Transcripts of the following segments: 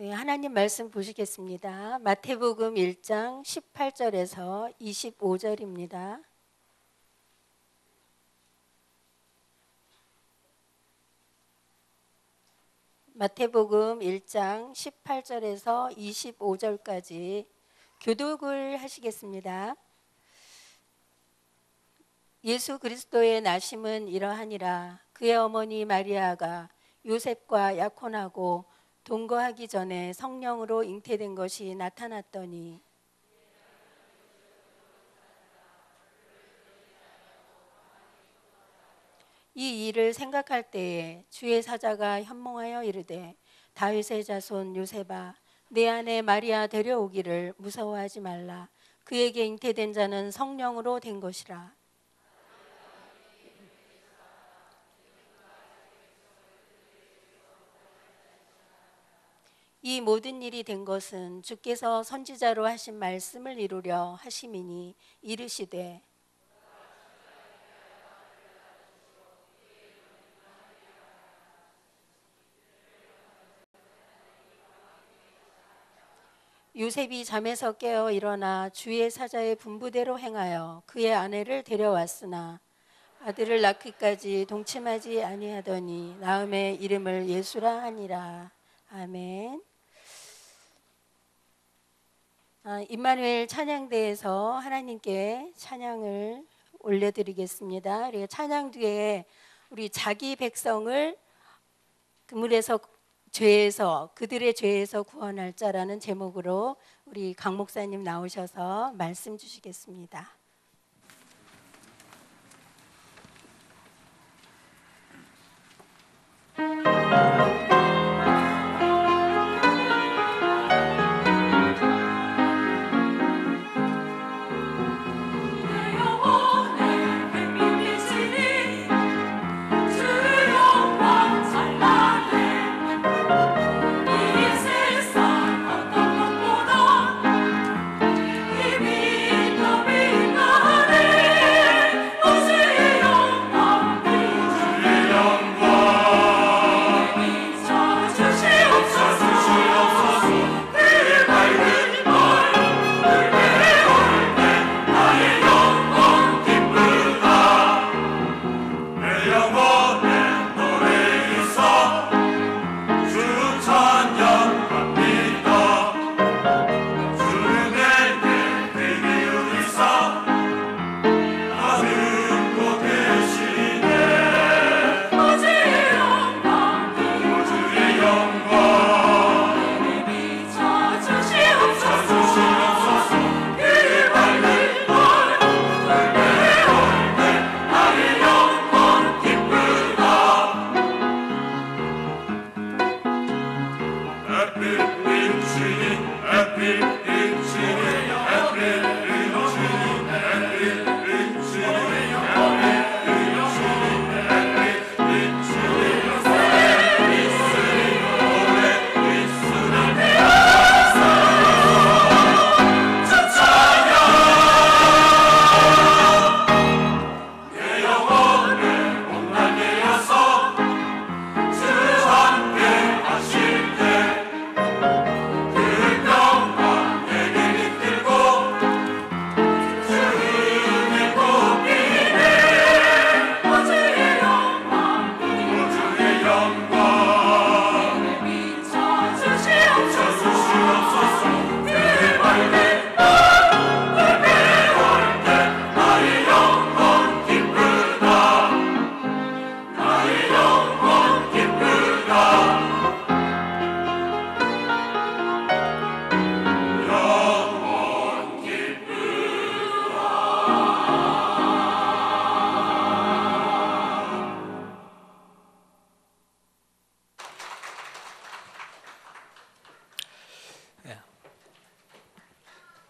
네, 하나님 말씀 보시겠습니다. 마태복음 1장 18절에서 25절입니다. 마태복음 1장 18절에서 25절까지 교독을 하시겠습니다. 예수 그리스도의 나심은 이러하니라. 그의 어머니 마리아가 요셉과 약혼하고 동거하기 전에 성령으로 잉태된 것이 나타났더니 이 일을 생각할 때에 주의 사자가 현몽하여 이르되 다윗의 자손 요셉아 내 아내 마리아 데려오기를 무서워하지 말라. 그에게 잉태된 자는 성령으로 된 것이라. 이 모든 일이 된 것은 주께서 선지자로 하신 말씀을 이루려 하심이니 이르시되 요셉이 잠에서 깨어 일어나 주의 사자의 분부대로 행하여 그의 아내를 데려왔으나 아들을 낳기까지 동침하지 아니하더니 나음의 이름을 예수라 하니라. 아멘. 임마누엘 찬양대에서 하나님께 찬양을 올려드리겠습니다. 그리고 찬양 뒤에 우리 자기 백성을 그물에서 그들의 죄에서 구원할 자라는 제목으로 우리 강 목사님 나오셔서 말씀 주시겠습니다.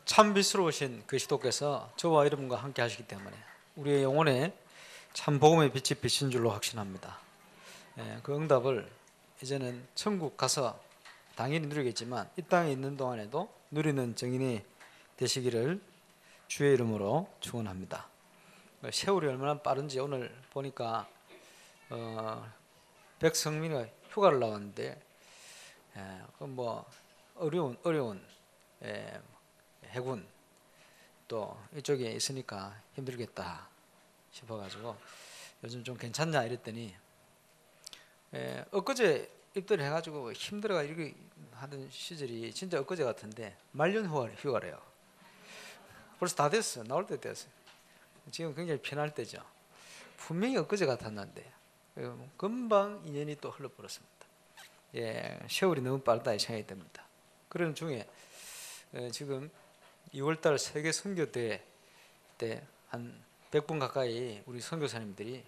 참 빛으로 오신 그리스도께서 저와 여러분과 함께 하시기 때문에 우리의 영혼에 참 복음의 빛이 비친 줄로 확신합니다. 그 응답을 이제는 천국 가서 당연히 누리겠지만 이 땅에 있는 동안에도 누리는 증인이 되시기를 주의 이름으로 축원합니다. 세월이 얼마나 빠른지 오늘 보니까 백성민이 휴가를 나왔는데 뭐 어려운 해군 또 이쪽에 있으니까 힘들겠다 싶어가지고 요즘 좀 괜찮냐 이랬더니 엊그제 입대를 해가지고 힘들어가 이렇게 하던 시절이 진짜 엊그제 같은데 말년 휴가래요. 벌써 다 됐어. 나올 때 됐어요. 지금 굉장히 편할 때죠. 분명히 엊그제 같았는데 금방 2년이 또 흘러버렸습니다. 세월이 너무 빠르다 이 생각이 듭니다. 그런 중에 지금 2월달 세계 선교대회 때 한 100분 가까이 우리 선교사님들이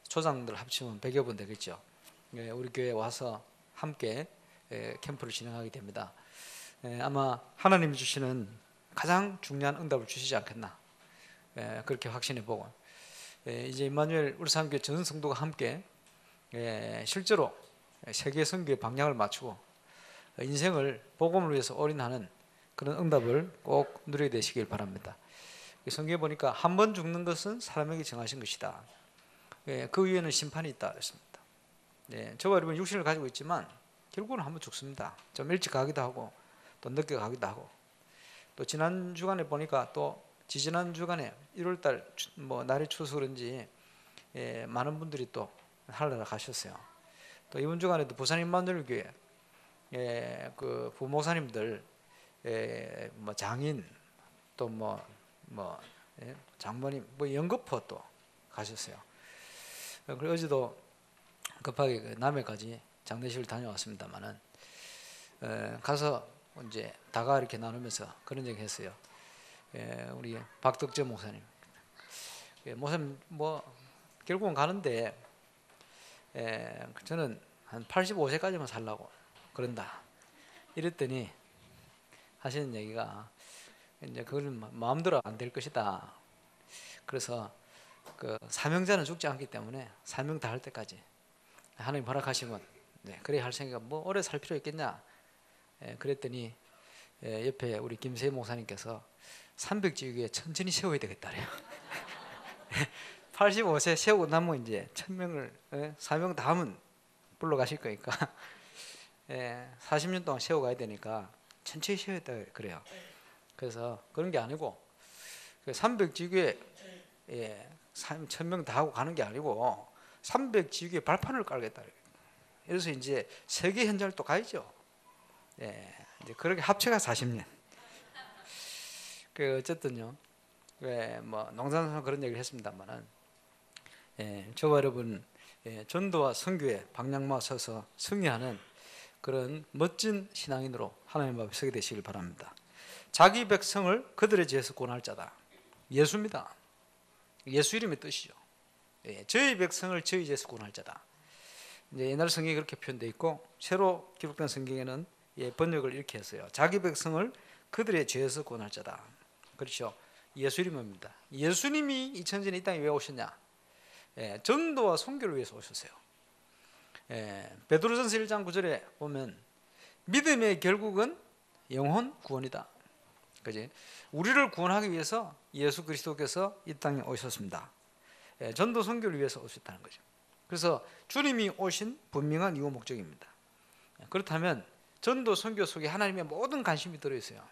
조장들 합치면 100여 분 되겠죠. 우리 교회에 와서 함께 캠프를 진행하게 됩니다. 아마 하나님이 주시는 가장 중요한 응답을 주시지 않겠나 그렇게 확신해 보고 이제 임마누엘 울산교회 전 성도가 함께 실제로 세계 선교의 방향을 맞추고 인생을 복음을 위해서 올인하는 그런 응답을 꼭 누리게 되시길 바랍니다. 성경에 보니까 한 번 죽는 것은 사람에게 정하신 것이다. 그 위에는 심판이 있다 그랬습니다. 저와 여러분 육신을 가지고 있지만 결국은 한 번 죽습니다. 좀 일찍 가기도 하고 또 늦게 가기도 하고 또 지난 주간에 보니까 또 지지난 주간에 1월달 뭐 날이 추워서 그런지 많은 분들이 또 하늘나라 가셨어요. 또 이번 주간에도 부산 임마누엘 교회 그 부목사님들 뭐 장인 또 장모님 뭐 연거포 또 가셨어요. 그리고 어제도 급하게 그 남해까지 장례식을 다녀왔습니다만은 가서 이제 다가 이렇게 나누면서 그런 얘기 했어요. 우리 박덕재 목사님, 목사님 뭐 결국은 가는데 저는 한 85세까지만 살라고 그런다. 이랬더니 하시는 얘기가 이제 그걸 마음대로 안 될 것이다. 그래서 그 사명자는 죽지 않기 때문에 사명 다할 때까지 하나님 허락하시면 그래야 할 생각 뭐 오래 살 필요 있겠냐. 그랬더니 옆에 우리 김세희 목사님께서 300지위에 천천히 세워야 되겠다래요. 85세 세우고 나면 이제 1000명을 사명 다 하면 불러가실 거니까 40년 동안 세워가야 되니까 천천히 세워야 돼 그래요. 그래서 그런 게 아니고 300지위에 1000명 다 하고 가는 게 아니고 300지위에 발판을 깔겠다. 그래서 이제 세계 현장을 또 가야죠. 이제 그렇게 합체가 40년. 그 어쨌든요. 뭐 농산사 그런 얘기를 했습니다만은 저와 여러분 전도와 선교에 방향만 서서 승리하는 그런 멋진 신앙인으로 하나님 앞에 서게 되시길 바랍니다. 자기 백성을 그들의 죄에서 구원할 자다. 예수입니다. 예수 이름의 뜻이죠. 저희 백성을 저희 죄에서 구원할 자다. 이제 옛날 성경에 그렇게 표현되어 있고 새로 기록된 성경에는 번역을 이렇게 했어요. 자기 백성을 그들의 죄에서 구원할 자다. 그렇죠. 예수 이름입니다. 예수님이 2000년 이 땅에 왜 오셨냐? 전도와 선교를 위해서 오셨어요. 베드로전서 1장 9절에 보면 믿음의 결국은 영혼 구원이다. 그지? 우리를 구원하기 위해서 예수 그리스도께서 이 땅에 오셨습니다. 전도 선교를 위해서 오셨다는 거죠. 그래서 주님이 오신 분명한 이유 목적입니다. 그렇다면 전도 선교 속에 하나님의 모든 관심이 들어있어요.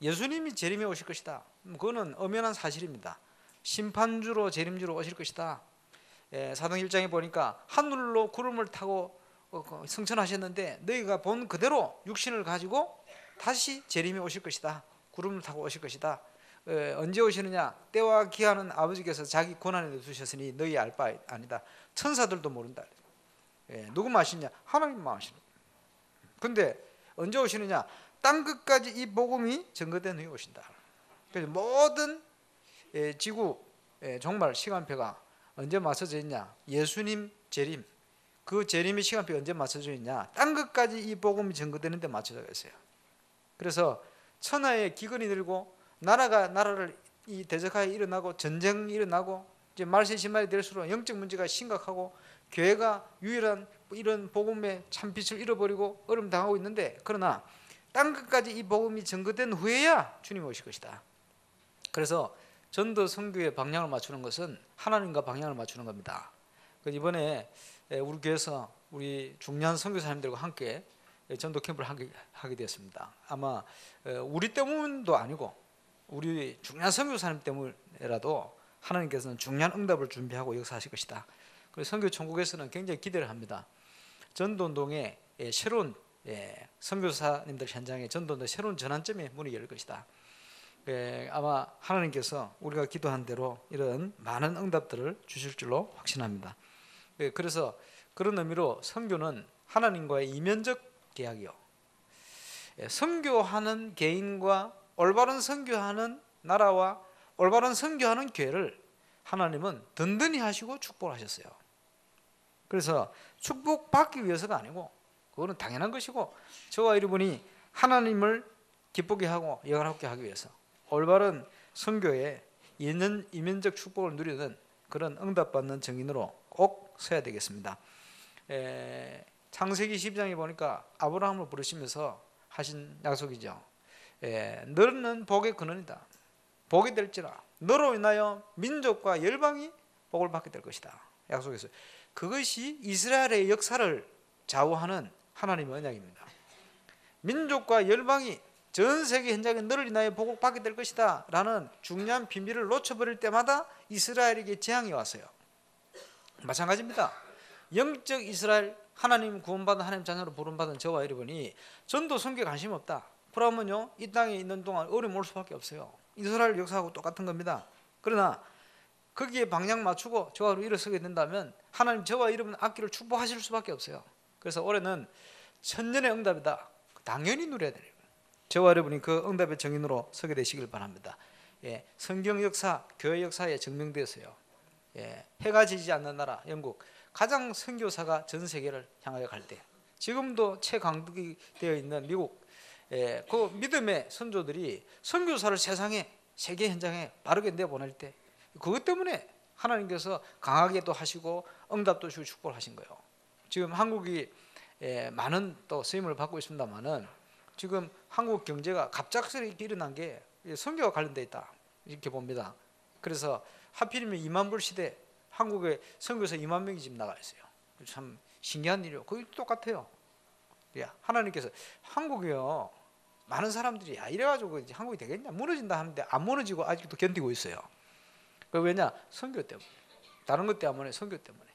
예수님이 재림에 오실 것이다. 그거는 엄연한 사실입니다. 심판주로 재림주로 오실 것이다. 사도행 1장에 보니까 하늘로 구름을 타고 승천하셨는데 너희가 본 그대로 육신을 가지고 다시 재림에 오실 것이다. 구름을 타고 오실 것이다. 언제 오시느냐? 때와 기한은 아버지께서 자기 권한에 두셨으니 너희 알 바 아니다. 천사들도 모른다. 누구만 아시냐? 하나님만 아시는. 근데 언제 오시느냐? 땅 끝까지 이 복음이 증거된 후에 오신다. 그래서 모든 지구 정말 시간표가 언제 맞춰져 있냐? 예수님 재림, 그 재림의 시간표 언제 맞춰져 있냐? 땅 끝까지 이 복음이 증거되는데 맞춰져 있어요. 그래서 천하의 기근이 들고 나라가 나라를 대적하여 일어나고 전쟁이 일어나고 이제 말세 심판이 될수록 영적 문제가 심각하고 교회가 유일한 이런 복음의 참빛을 잃어버리고 어려움 당하고 있는데 그러나 땅 끝까지 이 복음이 증거된 후에야 주님 오실 것이다. 그래서 전도 선교의 방향을 맞추는 것은 하나님과 방향을 맞추는 겁니다. 그래서 이번에 우리 교회에서 우리 중요한 선교사님들과 함께 전도 캠프를 하게 되었습니다. 아마 우리 때문도 아니고 우리 중요한 선교사님 때문에라도 하나님께서는 중요한 응답을 준비하고 역사하실 것이다. 그래서 선교 천국에서는 굉장히 기대를 합니다. 전도운동의 새로운 선교사님들 현장에 전도운동 새로운 전환점의 문이 열릴 것이다. 아마 하나님께서 우리가 기도한 대로 이런 많은 응답들을 주실 줄로 확신합니다. 그래서 그런 의미로 선교는 하나님과의 이면적 계약이요. 선교하는 개인과 올바른 선교하는 나라와 올바른 선교하는 교회를 하나님은 든든히 하시고 축복하셨어요. 그래서 축복받기 위해서가 아니고 그거는 당연한 것이고 저와 여러분이 하나님을 기쁘게 하고 영화롭게 하기 위해서 올바른 선교에 이면적 축복을 누리는 그런 응답받는 증인으로 꼭 서야 되겠습니다. 창세기 12장에 보니까 아브라함을 부르시면서 하신 약속이죠. 너는 복의 근원이다. 복이 될지라 너로 인하여 민족과 열방이 복을 받게 될 것이다. 약속했어요. 그것이 이스라엘의 역사를 좌우하는 하나님의 언약입니다. 민족과 열방이 전 세계 현장에 너를 인하여 복을 받게 될 것이다 라는 중요한 비밀을 놓쳐버릴 때마다 이스라엘에게 재앙이 왔어요. 마찬가지입니다. 영적 이스라엘, 하나님 구원받은 하나님 자녀로 부름받은 저와 여러분이 전도 선교에 관심 없다. 그러면요 이 땅에 있는 동안 어려움 올 수밖에 없어요. 이스라엘 역사하고 똑같은 겁니다. 그러나 거기에 방향 맞추고 저와 일어서게 된다면 하나님 저와 여러분 앞길을 축복하실 수밖에 없어요. 그래서 올해는 천년의 응답이다. 당연히 누려야 돼요. 저와 여러분이 그 응답의 증인으로 서게 되시길 바랍니다. 성경 역사, 교회 역사에 증명되었어요. 해가 지지 않는 나라 영국 가장 선교사가 전 세계를 향하여 갈 때, 지금도 최강국이 되어 있는 미국, 그 믿음의 선조들이 선교사를 세상에 세계 현장에 바르게 내보낼 때 그것 때문에 하나님께서 강하게도 하시고 응답도 주시고 축복을 하신 거예요. 지금 한국이 많은 또 쓰임을 받고 있습니다만은 지금 한국 경제가 갑작스레 일어난 게 선교와 관련되어 있다 이렇게 봅니다. 그래서 하필이면 2만 불 시대 한국에 선교사 2만 명이 지금 나가 있어요. 참 신기한 일이요. 그게 똑같아요. 하나님께서 한국이요 많은 사람들이 이래가지고 이제 한국이 되겠냐 무너진다 하는데 안 무너지고 아직도 견디고 있어요. 왜냐? 선교 때문에. 다른 것 때문에 선교 때문에.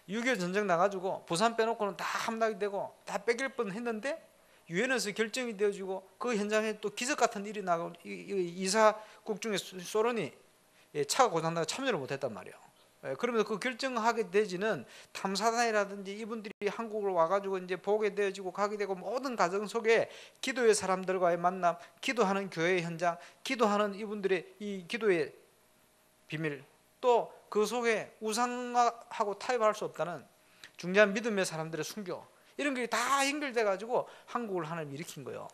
6.25 전쟁 나가지고 부산 빼놓고는 다 함락이 되고 다 뺏길 뻔했는데 유엔에서 결정이 되어지고 그 현장에 또 기적 같은 일이 나고 이사국 중에 소련이 차가 고장나서 참여를 못했단 말이에요. 그러면서 그 결정하게 되지는 탐사단이라든지 이분들이 한국으로 와가지고 이제 보게 되어지고 가게 되고 모든 과정 속에 기도의 사람들과의 만남, 기도하는 교회 현장, 기도하는 이분들의 이 기도의 비밀, 또 그 속에 우상하고 타협할 수 없다는 중요한 믿음의 사람들의 순교, 이런 게 다 연결돼 가지고 한국을 하나님 일으킨 거예요.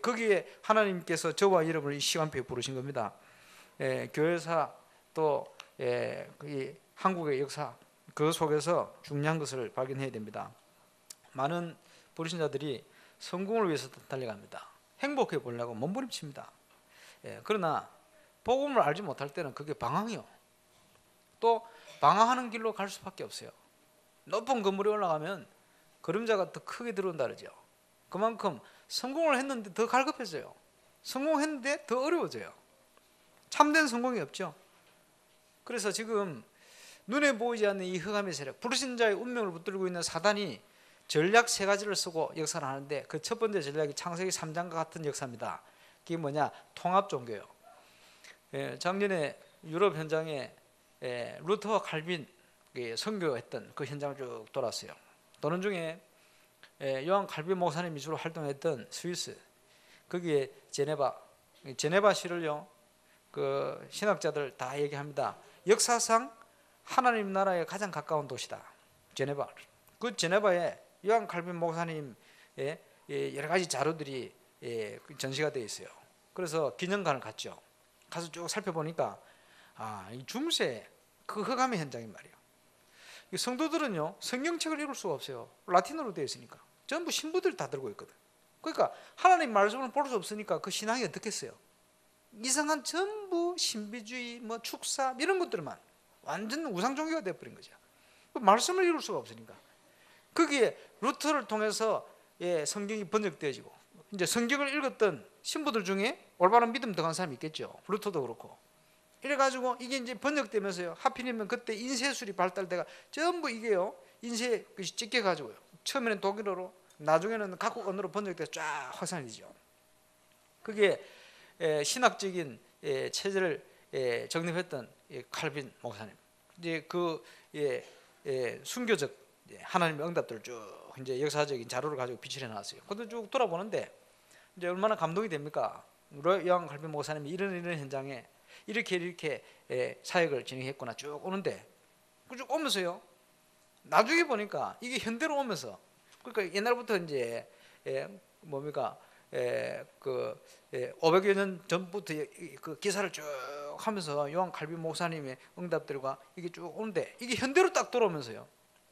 거기에 하나님께서 저와 여러분을 이 시간표에 부르신 겁니다. 교회사 또 이 한국의 역사, 그 속에서 중요한 것을 발견해야 됩니다. 많은 불신자들이 성공을 위해서 달려갑니다. 행복해 보려고 몸부림칩니다. 그러나 복음을 알지 못할 때는 그게 방황이요. 또 방황하는 길로 갈 수밖에 없어요. 높은 건물에 올라가면 그림자가 더 크게 들어온다 그러죠. 그만큼 성공을 했는데 더 갈급해져요. 성공했는데 더 어려워져요. 참된 성공이 없죠. 그래서 지금 눈에 보이지 않는 이 흑암의 세력, 불신자의 운명을 붙들고 있는 사단이 전략 3가지를 쓰고 역사를 하는데 그 첫 번째 전략이 창세기 3장과 같은 역사입니다. 그게 뭐냐? 통합 종교예요. 작년에 유럽 현장에 루터와 칼빈 선교했던 그 현장을 쭉 돌았어요. 도는 중에 요한 칼빈 목사님이 주로 활동했던 스위스, 거기에 제네바시를요 그 신학자들 다 얘기합니다. 역사상 하나님 나라에 가장 가까운 도시다. 제네바. 그 제네바에 요한 칼빈 목사님의 여러 가지 자료들이 전시가 되어 있어요. 그래서 기념관을 갔죠. 가서 쭉 살펴보니까 이 중세 그 흑암의 현장인 말이에요. 성도들은요 성경책을 읽을 수가 없어요. 라틴어로 되어 있으니까. 전부 신부들 다 들고 있거든. 그러니까 하나님 말씀을 볼 수 없으니까 그 신앙이 어떻겠어요? 이상한 전부 신비주의, 뭐 축사 이런 것들만 완전 우상 종교가 되어버린 거죠. 말씀을 읽을 수가 없으니까. 거기에 루터를 통해서 성경이 번역되어지고 이제 성경을 읽었던 신부들 중에 올바른 믿음 들어간 사람이 있겠죠. 루터도 그렇고. 이래가지고 이게 이제 번역되면서요. 하필이면 그때 인쇄술이 발달돼가 전부 이게요. 인쇄 것이 찢겨가지고요. 처음에는 독일어로, 나중에는 각국 언어로 번역돼서 쫙 확산이죠. 그게 신학적인 체제를 정립했던 칼빈 목사님. 이제 그 순교적 하나님의 응답들을 쭉 이제 역사적인 자료를 가지고 비치해 놨어요. 그것도 쭉 돌아보는데 이제 얼마나 감동이 됩니까? 요한 칼빈 목사님이 이런 현장에 이렇게 사역을 진행했구나 쭉 오는데 쭉 오면서요. 나중에 보니까 이게 현대로 오면서 그러니까 옛날부터 이제 뭡니까? 500여 년 전부터 그 기사를 쭉 하면서 요한 칼빈 목사님의 응답들과 이게 쭉 오는데 이게 현대로 딱 돌아오면서요.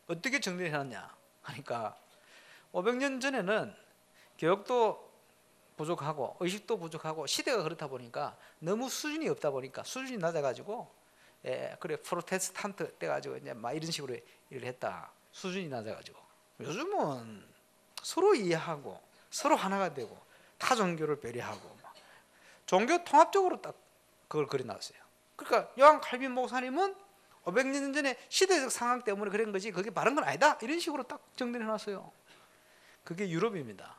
어떻게 정리를 해놨냐 하니까 500년 전에는 교육도 부족하고 의식도 부족하고 시대가 그렇다 보니까 너무 수준이 없다 보니까 수준이 낮아가지고 그래 프로테스탄트 돼가지고 이제 막 이런 식으로 일을 했다. 수준이 낮아가지고 요즘은 서로 이해하고 서로 하나가 되고 타 종교를 배려하고 종교 통합적으로 딱 그걸 그려놨어요. 그러니까 요한 칼빈 목사님은 500년 전에 시대적 상황 때문에 그런 거지 그게 바른 건 아니다 이런 식으로 딱 정리해놨어요. 그게 유럽입니다.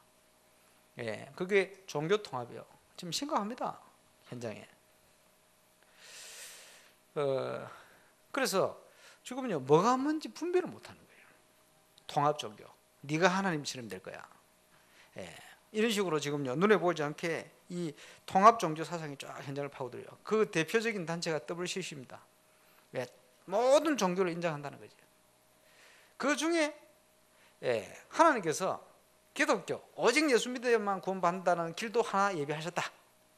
그게 종교 통합이요. 지금 심각합니다. 현장에. 그래서 지금은요 뭐가 뭔지 분별을 못하는 거예요. 통합 종교. 네가 하나님처럼 될 거야. 이런 식으로 지금요 눈에 보이지 않게 이 통합 종교 사상이 쫙 현장을 파고들어요. 그 대표적인 단체가 WCC입니다. 모든 종교를 인정한다는 거죠. 그 중에 하나님께서 기독교 오직 예수 믿어야만 구원받는다는 길도 하나 예비하셨다.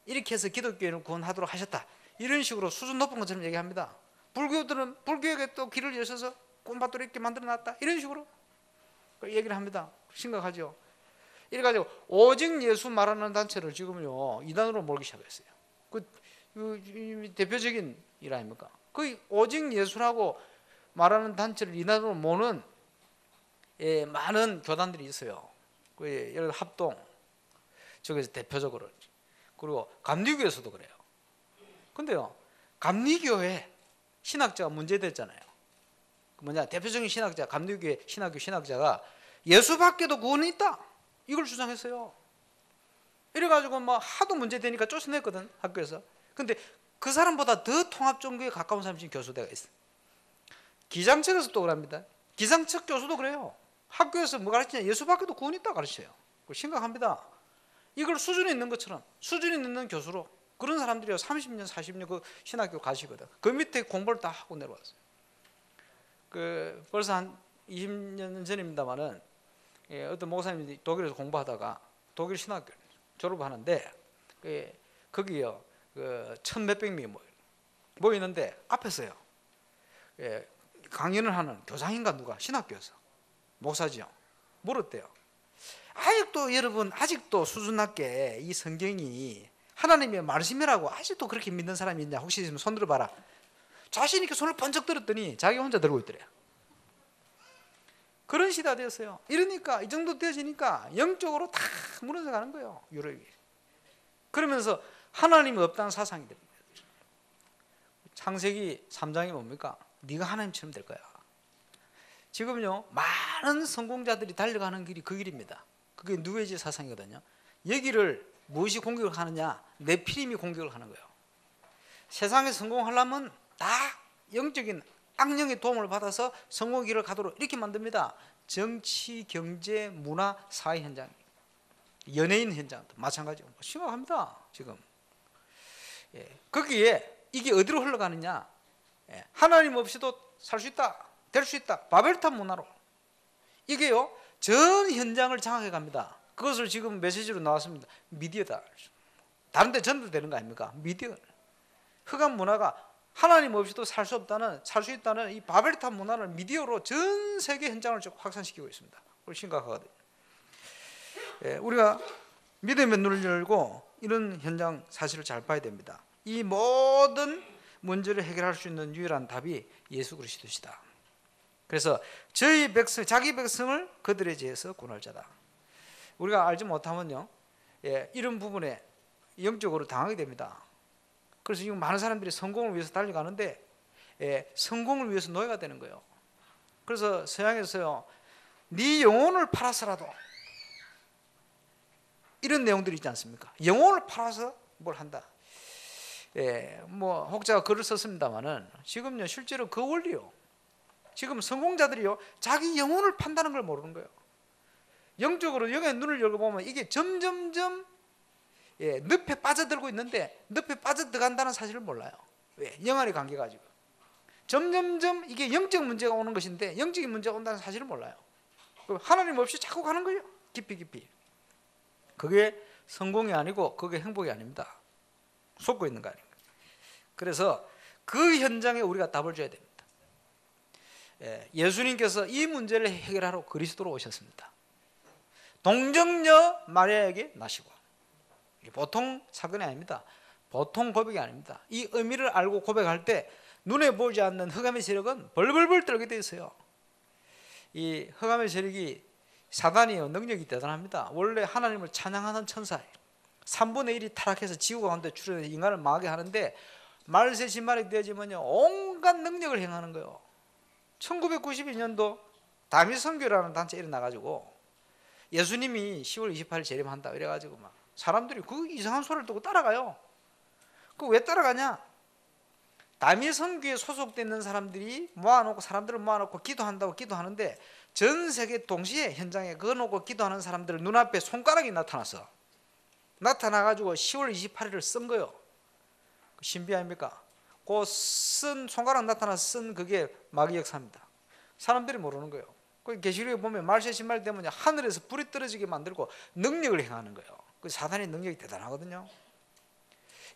이렇게 해서 기독교인을 구원하도록 하셨다. 이런 식으로 수준 높은 것처럼 얘기합니다. 불교들은 불교에게 또 길을 여셔서 구원받도록 이렇게 만들어놨다. 이런 식으로 얘기를 합니다. 심각하죠. 이래가지고 오직 예수 말하는 단체를 지금요 이단으로 몰기 시작했어요. 그 대표적인 일 아닙니까? 그 오직 예수라고 말하는 단체를 이단으로 모는 많은 교단들이 있어요. 그 예를 들어 합동 저기서 대표적으로 그리고 감리교에서도 그래요. 근데요 감리교회 신학자가 문제됐잖아요. 뭐냐 대표적인 신학자 감리교회 신학교 신학자가 예수밖에도 구원이 있다 이걸 주장했어요. 이래가지고 뭐 하도 문제되니까 쫓아냈거든 학교에서. 근데 그 사람보다 더 통합종교에 가까운 사람이 지금 교수대가 있어. 기장측에서 또 그럽니다. 기장측 교수도 그래요. 학교에서 뭐 가르치냐 예수밖에도 구원이 있다 가르쳐요. 심각합니다. 이걸 수준이 있는 것처럼 수준이 있는 교수로 그런 사람들이 30년 40년 그 신학교 가시거든. 그 밑에 공부를 다 하고 내려왔어요. 그 벌써 한 20년 전입니다만은 어떤 목사님이 독일에서 공부하다가 독일 신학교 졸업하는데 거기요 그 1,000몇백 명이 모이는데 앞에서요 강연을 하는 교장인가 누가 신학교에서 목사지요 물었대요. 아직도 여러분 아직도 수준 낮게 이 성경이 하나님의 말씀이라고 아직도 그렇게 믿는 사람이 있냐 혹시 있으면 손 들어봐라. 자신 있게 손을 번쩍 들었더니 자기 혼자 들고 있더래요. 그런 시대가 되었어요. 이러니까 이 정도 되어지니까 영적으로 다 무너져 가는 거예요. 유럽이. 그러면서 하나님이 없다는 사상이 됩니다. 창세기 3장이 뭡니까? 네가 하나님처럼 될 거야. 지금요 많은 성공자들이 달려가는 길이 그 길입니다. 그게 뉴에이지 사상이거든요. 여기를 무엇이 공격을 하느냐? 네피림이 공격을 하는 거예요. 세상에 성공하려면 다 영적인 악령의 도움을 받아서 성공의 길을 가도록 이렇게 만듭니다. 정치, 경제, 문화, 사회 현장, 연예인 현장도 마찬가지고 심각합니다. 지금 거기에 이게 어디로 흘러가느냐? 하나님 없이도 살 수 있다, 될 수 있다. 바벨탑 문화로 이게요 전 현장을 장악해 갑니다. 그것을 지금 메시지로 나왔습니다. 미디어다. 다른 데 전달되는 거 아닙니까? 미디어. 흑암 문화가 하나님 없이도 살 수 없다는, 살 수 있다는 이 바벨탑 문화를 미디어로 전 세계 현장을 확산시키고 있습니다. 심각하거든요. 우리가 믿음의 눈을 열고 이런 현장 사실을 잘 봐야 됩니다. 이 모든 문제를 해결할 수 있는 유일한 답이 예수 그리스도시다. 그래서 저희 백성, 자기 백성을 그들의 죄에서 구원할 자다. 우리가 알지 못하면요, 이런 부분에 영적으로 당하게 됩니다. 그래서 지금 많은 사람들이 성공을 위해서 달려가는데 성공을 위해서 노예가 되는 거예요. 그래서 서양에서요, 네 영혼을 팔아서라도, 이런 내용들이 있지 않습니까? 영혼을 팔아서 뭘 한다. 뭐 혹자가 글을 썼습니다만은 지금요, 실제로 그 원리요, 지금 성공자들이요, 자기 영혼을 판다는 걸 모르는 거예요. 영적으로 영의 눈을 열고 보면 이게 점점점 늪에 빠져들고 있는데 늪에 빠져들어간다는 사실을 몰라요. 왜? 영안의 관계 가지고 점점점 이게 영적 문제가 오는 것인데 영적인 문제가 온다는 사실을 몰라요. 하나님 없이 자꾸 가는 거예요. 깊이 깊이. 그게 성공이 아니고 그게 행복이 아닙니다. 속고 있는 거 아닙니까? 그래서 그 현장에 우리가 답을 줘야 됩니다. 예수님께서 이 문제를 해결하러 그리스도로 오셨습니다. 동정녀 마리아에게 나시고, 보통 사건이 아닙니다. 보통 고백이 아닙니다. 이 의미를 알고 고백할 때 눈에 보이지 않는 흑암의 세력은 벌벌벌 떨게 되어 있어요. 이 흑암의 세력이 사단이요, 능력이 대단합니다. 원래 하나님을 찬양하는 천사예요. 3분의 1이 타락해서 지구 가운데 출현해서 인간을 망하게 하는데 말세시 말이 되어지면요, 온갖 능력을 행하는 거예요. 1992년도 다윗 선교라는 단체 일어나가지고 예수님이 10월 28일 재림한다 이래가지고 막 사람들이 그 이상한 소리를 듣고 따라가요. 그 왜 따라가냐? 다윗 선교에 소속되어 있는 사람들이 모아놓고, 사람들을 모아놓고 기도한다고 기도하는데 전 세계 동시에 현장에 그거 놓고 기도하는 사람들 눈앞에 손가락이 나타났어. 나타나가지고 10월 28일을 쓴 거예요. 신비 아닙니까? 그 쓴 손가락 나타나서 쓴 그게 마귀 역사입니다. 사람들이 모르는 거예요. 그 계시록에 보면 말세 신말 되면 하늘에서 불이 떨어지게 만들고 능력을 행하는 거예요. 그 사단의 능력이 대단하거든요.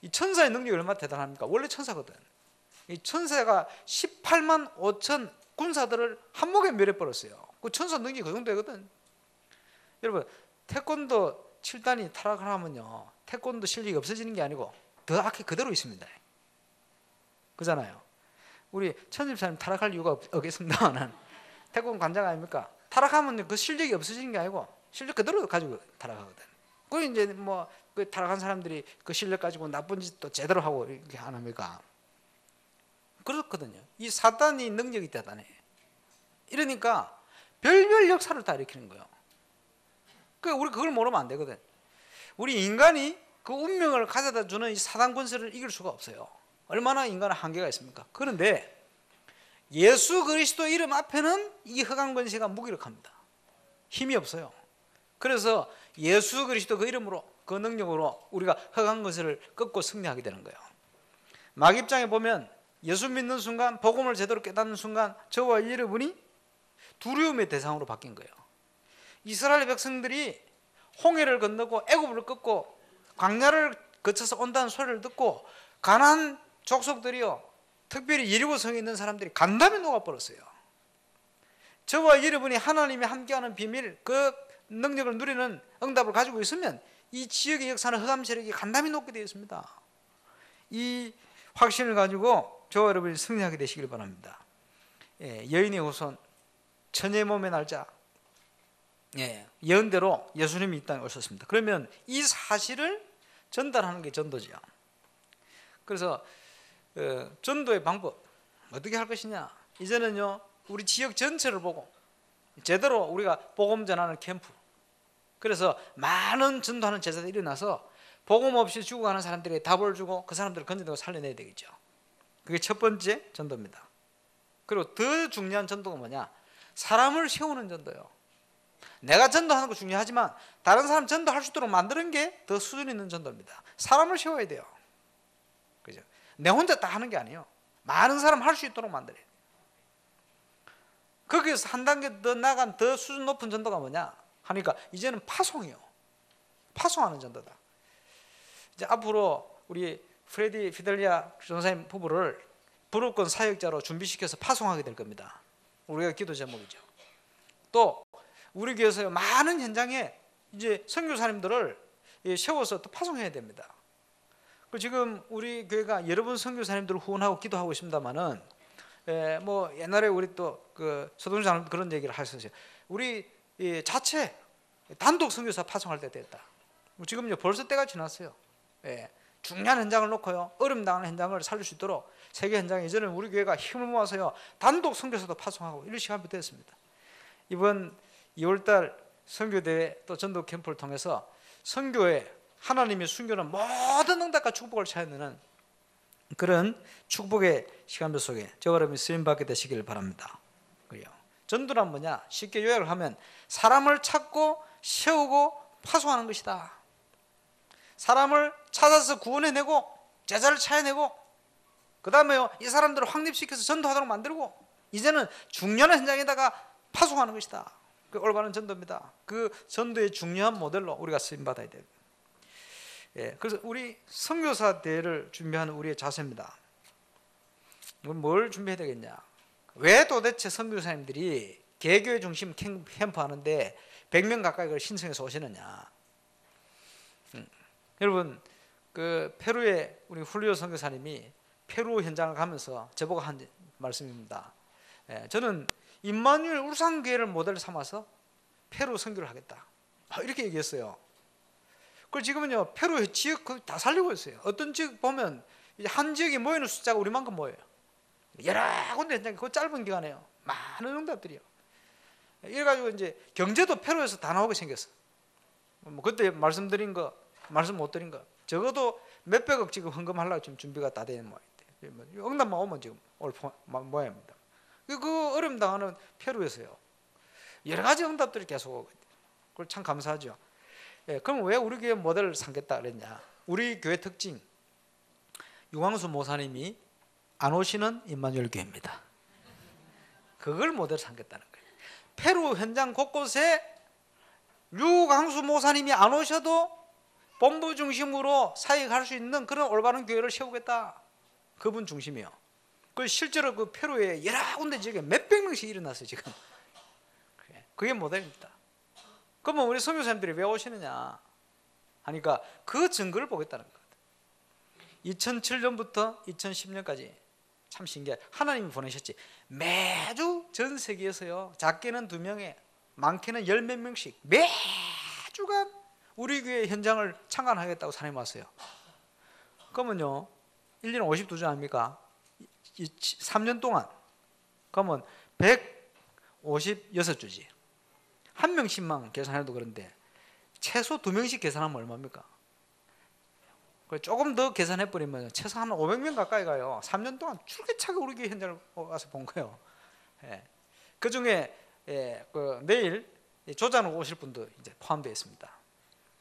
이 천사의 능력이 얼마나 대단합니까? 원래 천사거든. 이 천사가 18만 5천 군사들을 한 목에 멸해버렸어요. 그 천사 능력이 그 정도 되거든. 여러분, 태권도 7단이 타락을 하면요, 태권도 실력이 없어지는 게 아니고 더 악해 그대로 있습니다. 그잖아요. 우리 천집사님 타락할 이유가 없겠습니다만 태권 관장 아닙니까? 타락하면 그 실력이 없어지는 게 아니고 실력 그대로 가지고 타락하거든. 그 이제 뭐 그 타락한 사람들이 그 실력 가지고 나쁜 짓도 제대로 하고 이렇게 안 합니까? 그렇거든요. 이 사단이 능력이 대단해. 이러니까 별별 역사를 다 일으키는 거예요. 그러니까 우리 그걸 모르면 안 되거든. 우리 인간이 그 운명을 가져다 주는 이 사단 권세를 이길 수가 없어요. 얼마나 인간은 한계가 있습니까? 그런데 예수 그리스도 이름 앞에는 이 흑암 권세가 무기력합니다. 힘이 없어요. 그래서 예수 그리스도 그 이름으로, 그 능력으로 우리가 흑암 권세를 꺾고 승리하게 되는 거예요. 마귀입장에 보면 예수 믿는 순간, 복음을 제대로 깨닫는 순간 저와 여러분이 두려움의 대상으로 바뀐 거예요. 이스라엘 백성들이 홍해를 건너고 애굽을 꺾고 광야를 거쳐서 온다는 소리를 듣고 가나안 족속들이요, 특별히 여리고 성에 있는 사람들이 간담이 녹아버렸어요. 저와 여러분이 하나님이 함께하는 비밀, 그 능력을 누리는 응답을 가지고 있으면 이 지역의 역사는 흑암 세력이 간담이 녹게 되어 있습니다. 이 확신을 가지고 저와 여러분이 승리하게 되시길 바랍니다. 여인의 후손, 처녀의 몸의 날짜, 예언대로 예수님이 이 땅에 오셨습니다. 그러면 이 사실을 전달하는 게 전도지요. 그래서 전도의 방법 어떻게 할 것이냐? 이제는요, 우리 지역 전체를 보고 제대로 우리가 복음 전하는 캠프, 그래서 많은 전도하는 제자들이 일어나서 복음 없이 죽어가는 사람들에게 답을 주고 그 사람들을 건져내고 살려내야 되겠죠. 그게 첫 번째 전도입니다. 그리고 더 중요한 전도가 뭐냐? 사람을 세우는 전도요. 내가 전도하는 거 중요하지만 다른 사람 전도할 수 있도록 만드는 게 더 수준 있는 전도입니다. 사람을 세워야 돼요. 그죠? 내 혼자 다 하는 게 아니에요. 많은 사람 할 수 있도록 만들어야 돼요. 거기에서 한 단계 더 나간 더 수준 높은 전도가 뭐냐 하니까 이제는 파송이요. 파송하는 전도다. 이제 앞으로 우리 프레디 피델리아 전사님 부부를 불후권 사역자로 준비시켜서 파송하게 될 겁니다. 우리가 기도 제목이죠. 또 우리 교회에서 많은 현장에 이제 선교사님들을 세워서 또 파송해야 됩니다. 지금 우리 교회가 여러분 선교사님들을 후원하고 기도하고 있습니다만은, 뭐 옛날에 우리 또 그 서동사님 그런 얘기를 하셨어요. 우리 자체 단독 선교사 파송할 때 됐다. 지금요 벌써 때가 지났어요. 예. 중요한 현장을 놓고요 어려움 당하는 현장을 살릴 수 있도록 세계 현장에 이제는 우리 교회가 힘을 모아서요 단독 선교사도 파송하고 이런 시간이 됐습니다. 이번 2월달 선교대회 또 전도 캠프를 통해서 선교에 하나님이 숨겨놓은 모든 응답과 축복을 찾는 그런 축복의 시간들 속에 저와 여러분이 쓰임받게 되시길 바랍니다. 그래요. 전도란 뭐냐? 쉽게 요약을 하면 사람을 찾고 세우고 파송하는 것이다. 사람을 찾아서 구원해내고 제자를 찾아내고 그 다음에요 이 사람들을 확립시켜서 전도하도록 만들고 이제는 중요한 현장에다가 파송하는 것이다. 그 올바른 전도입니다. 그 전도의 중요한 모델로 우리가 쓰임받아야 돼요. 예, 그래서 우리 선교사 대회를 준비하는 우리의 자세입니다. 뭘 준비해야 되겠냐? 왜 도대체 선교사님들이 개교회 중심 캠프 하는데 100명 가까이 신청해서 오시느냐? 여러분 그 페루의 우리 훌리오 선교사님이 페루 현장을 가면서 저보고 한 말씀입니다. 예, 저는 임마누엘 울산교회를 모델 삼아서 페루 선교를 하겠다. 이렇게 얘기했어요. 그리고 지금은요 페루 지역 다 살리고 있어요. 어떤 지역 보면 이제 한 지역에 모이는 숫자가 우리만큼 모여요. 여러 군데 현장에 그 짧은 기간에요 많은 응답들이요. 이래가지고 이제 경제도 페루에서 다 나오게 생겼어. 뭐 그때 말씀드린 거 말씀 못 드린 거 적어도 몇백억 지금 헌금하려고 지금 준비가 다 되는 모양인데 응답만 오면 지금 올 모양입니다. 그 어려움 당하는 페루에서요 여러 가지 응답들이 계속 오고 있대요. 그걸 참 감사하죠. 예, 그럼 왜 우리 교회 모델을 삼겠다 그랬냐? 우리 교회 특징 유광수 모사님이 안 오시는 임마누엘 교회입니다. 그걸 모델 삼겠다는 거예요. 페루 현장 곳곳에 유광수 모사님이 안 오셔도 본부 중심으로 사역할 수 있는 그런 올바른 교회를 세우겠다. 그분 중심이요. 그 실제로 그 페루에 여러 군데 지역에 몇백 명씩 일어났어요 지금. 그게 모델입니다. 그러면 우리 선교사님들이 왜 오시느냐 하니까 그 증거를 보겠다는 거거든. 2007년부터 2010년까지 참 신기해. 하나님이 보내셨지. 매주 전 세계에서요 작게는 2명에 많게는 10몇 명씩 매주간 우리 교회 현장을 창간하겠다고 사람이 왔어요. 그러면요 1년 52주 아닙니까? 3년 동안 그러면 156주지. 한 명씩만 계산해도 그런데 최소 2명씩 계산하면 얼마입니까? 조금 더 계산해버리면 최소 한 500명 가까이 가요. 3년 동안 줄기차게 우리 교회 현장을 와서 본 거예요. 예. 그 중에 그 내일 조장으로 오실 분도 이제 포함되어 있습니다.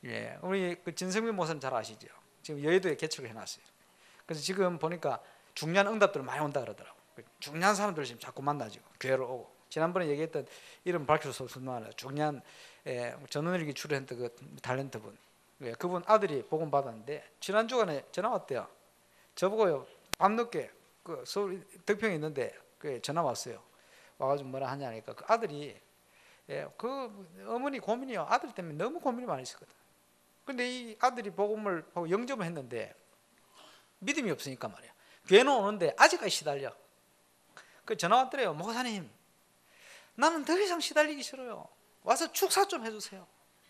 예. 우리 그 진성민 목사님 잘 아시죠? 지금 여의도에 개척을 해놨어요. 그래서 지금 보니까 중요한 응답들을 많이 온다 그러더라고요. 중요한 사람들을 지금 자꾸 만나죠. 교회로 오고. 지난번에 얘기했던 이름 밝힐 수 없지만 중요한 전원일기 출연했던 그 탤런트 분, 그분 아들이 복음 받았는데 지난 주간에 전화 왔대요. 저보고요 밤늦게 그 서울 덕평에 있는데 그 전화 왔어요. 와가지고 뭐라 하냐 하니까 그 아들이 그 어머니 고민이요. 아들 때문에 너무 고민이 많이 있었거든. 근데 이 아들이 복음을 하고 영접을 했는데 믿음이 없으니까 말이야. 교회는 오는데 아직까지 시달려. 그 전화 왔더래요. 목사님, 나는 더 이상 시달리기 싫어요. 와서 축사 좀 해주세요.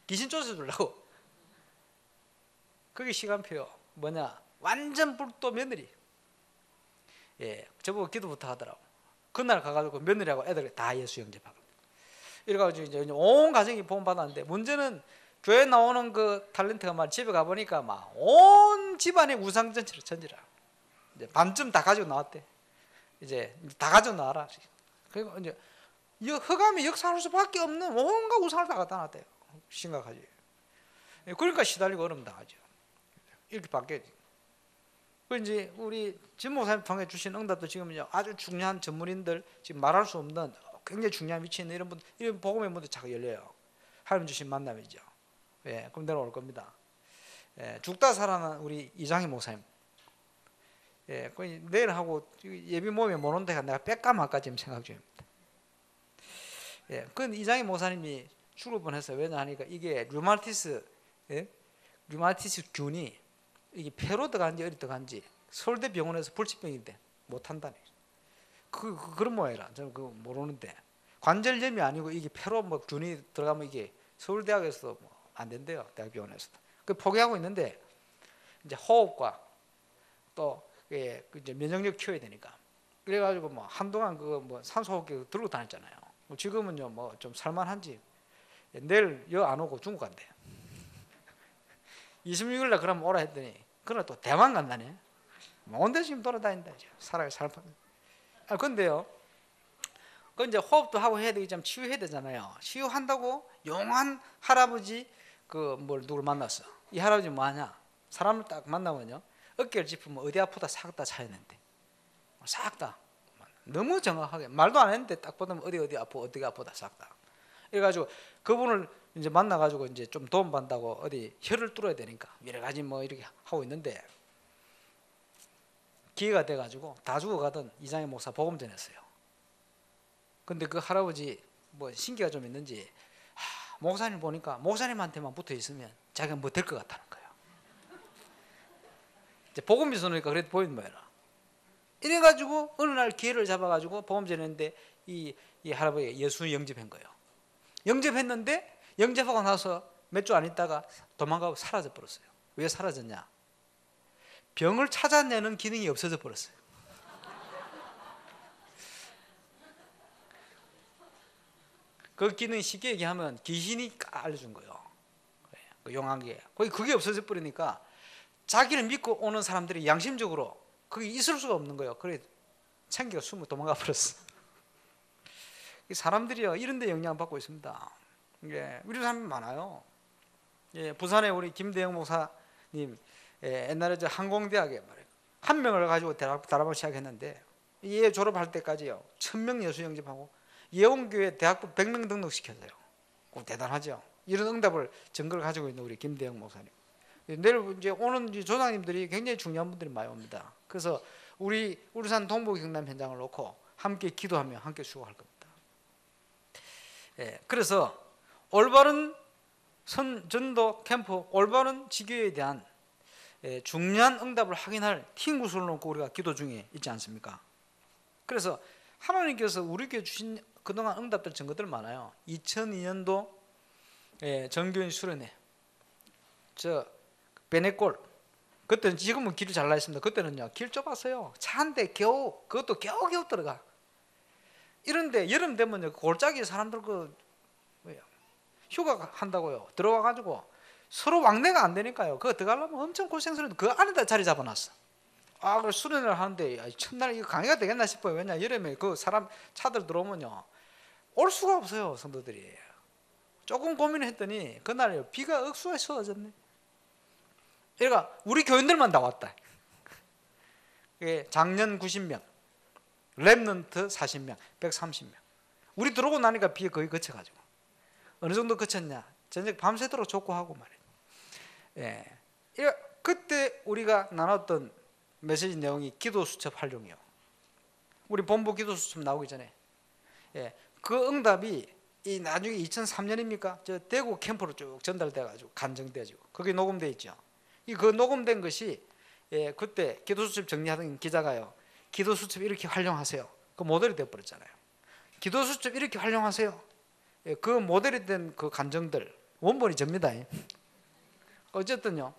귀신 쫓아주려고. 그게 시간표요. 뭐냐? 완전 불도 며느리. 예, 저보고 기도부터 하더라고. 그날 가가지고 며느리하고 애들 다 예수 영접하고. 이래가지고 이제 온 가정이 복음 받았는데 문제는 교회 나오는 그 탤런트가 막 집에 가보니까 막 온 집안에 우상전체를 전지라. 이제 반쯤 다 가지고 나왔대. 이제 다 가지고 나와라. 그리고 이제 흑암이 역사할 수밖에 없는 온갖 우상을 다 갖다 놨대요. 심각하지. 그러니까 시달리고 어려움 당하죠. 이렇게 바뀌어야지. 그 이제 우리 진 목사님 통해 주신 응답도 지금요 아주 중요한 전문인들 지금 말할 수 없는 굉장히 중요한 위치에 있는 이런 분, 이런 복음의 문도 자꾸 열려요. 하나님 주신 만남이죠. 예, 그럼 내려올 겁니다. 예, 죽다 살아난 우리 이장희 목사님. 예, 내일 하고 예비 모임에 못 온 데가 내가 뺄까 말까 지금 생각 중입니다. 예, 그 이장희 목사님이 죽을 뻔했어요. 왜냐 하니까 이게 류마티스, 예? 류마티스 균이 이게 폐로 들어간지 어디 들어간지 서울대 병원에서 불치병인데 못 한다네. 그런 모양이라 저는 그거 모르는데 관절염이 아니고 이게 폐로 뭐 균이 들어가면 이게 서울대학에서도 뭐 안 된대요. 대학병원에서도. 그 포기하고 있는데 이제 호흡과 또 이제 면역력 키워야 되니까. 그래가지고 뭐 한동안 그거 뭐 산소호흡기 들고 다녔잖아요. 뭐 지금은요 뭐 좀 살만한지 내일 여 안 오고 중국 간대요. 26일 날 그러면 오라 했더니 그날 또 대만 간다네. 온데 지금 돌아다닌다 이제 살아요 살판. 아 근데요. 그 이제 호흡도 하고 해야 되기 때문에 치유해야 되잖아요. 치유한다고 용한 할아버지 그 뭘 누굴 만났어. 이 할아버지 뭐 하냐? 사람을 딱 만나면요 어깨를 짚으면 어디 아프다 싹 다 차였는데 싹 다 너무 정확하게 말도 안 했는데 딱 보면 어디 아프고 어디가 아프다 싹 다. 그래가지고 그분을 이제 만나가지고 이제 좀 도움 받는다고 어디 혀를 뚫어야 되니까 여러 가지 뭐 이렇게 하고 있는데 기회가 돼가지고 다 죽어가던 이장희 목사 복음 전했어요. 근데 그 할아버지 뭐 신기가 좀 있는지 목사님 보니까 목사님한테만 붙어 있으면 자기가 뭐 될 것 같다는 거예요. 이제 복음이 있으니까 그래도 보이는 거예요. 이래가지고 어느 날 기회를 잡아가지고 복음 전했는데 이 할아버지가 예수 영접한 거예요. 영접했는데 영접하고 나서 몇 주 안 있다가 도망가고 사라져 버렸어요. 왜 사라졌냐? 병을 찾아내는 기능이 없어져 버렸어요. 그 기능이 쉽게 얘기하면 귀신이 알려준 거예요. 그 용한 게 그게 없어져 버리니까 자기를 믿고 오는 사람들이 양심적으로 그게 있을 수가 없는 거예요. 그래 챙겨 숨어 도망가 버렸어. 사람들이요 이런 데 영향받고 있습니다. 우리 사람이 많아요. 부산에 우리 김대영 목사님 옛날에 저 항공대학에 한 명을 가지고 다락방 시작했는데 얘 졸업할 때까지요 1000명 예수 영접하고 예원교회 대학부 100명 등록시켰어요. 대단하죠. 이런 응답을 증거를 가지고 있는 우리 김대영 목사님. 내일 이제 오는 조장님들이 굉장히 중요한 분들이 많이 옵니다. 그래서 우리 울산 동부 경남 현장을 놓고 함께 기도하며 함께 수고할 겁니다. 그래서 올바른 전도 캠프, 올바른 지교에 대한 중요한 응답을 확인할 팀 구성을 놓고 우리가 기도 중에 있지 않습니까? 그래서 하나님께서 우리 교회 주신 그동안 응답들 증거들 많아요. 2002년도 정교인 수련회 저 베네골 그때는 지금은 길이 잘 나 있습니다. 그때는요 길 좁았어요. 차 한 대 겨우 그것도 겨우 들어가. 이런데 여름 되면요 골짜기 사람들 그 휴가 한다고요 들어와 가지고 서로 왕래가 안 되니까요. 그거 들어가려면 엄청 고생스러운데 그 안에다 자리 잡아놨어. 그 수련을 하는데 첫날 이거 강의가 되겠나 싶어요. 왜냐 여름에 그 사람 차들 들어오면요 올 수가 없어요. 성도들이 조금 고민했더니 그날 비가 억수가 쏟아졌네. 그러니까 우리 교인들만 나왔다. 작년 90명 랩넌트 40명 130명 우리 들어오고 나니까 비 거의 그쳐가지고 어느 정도 그쳤냐 저녁 밤새도록 족구하고 말이에요. 그때 우리가 나눴던 메시지 내용이 기도 수첩 활용이요. 우리 본부 기도 수첩 나오기 전에 그 응답이 이 나중에 2003년입니까? 저 대구 캠프로 쭉 전달돼가지고 간정돼가지고 거기 녹음돼 있죠. 그 녹음된 것이 그때 기도 수첩 정리하던 기자가요. 기도 수첩 이렇게 활용하세요. 그 모델이 되어버렸잖아요. 기도 수첩 이렇게 활용하세요. 그 모델이 된 그 간정들 원본이 접니다. 어쨌든요.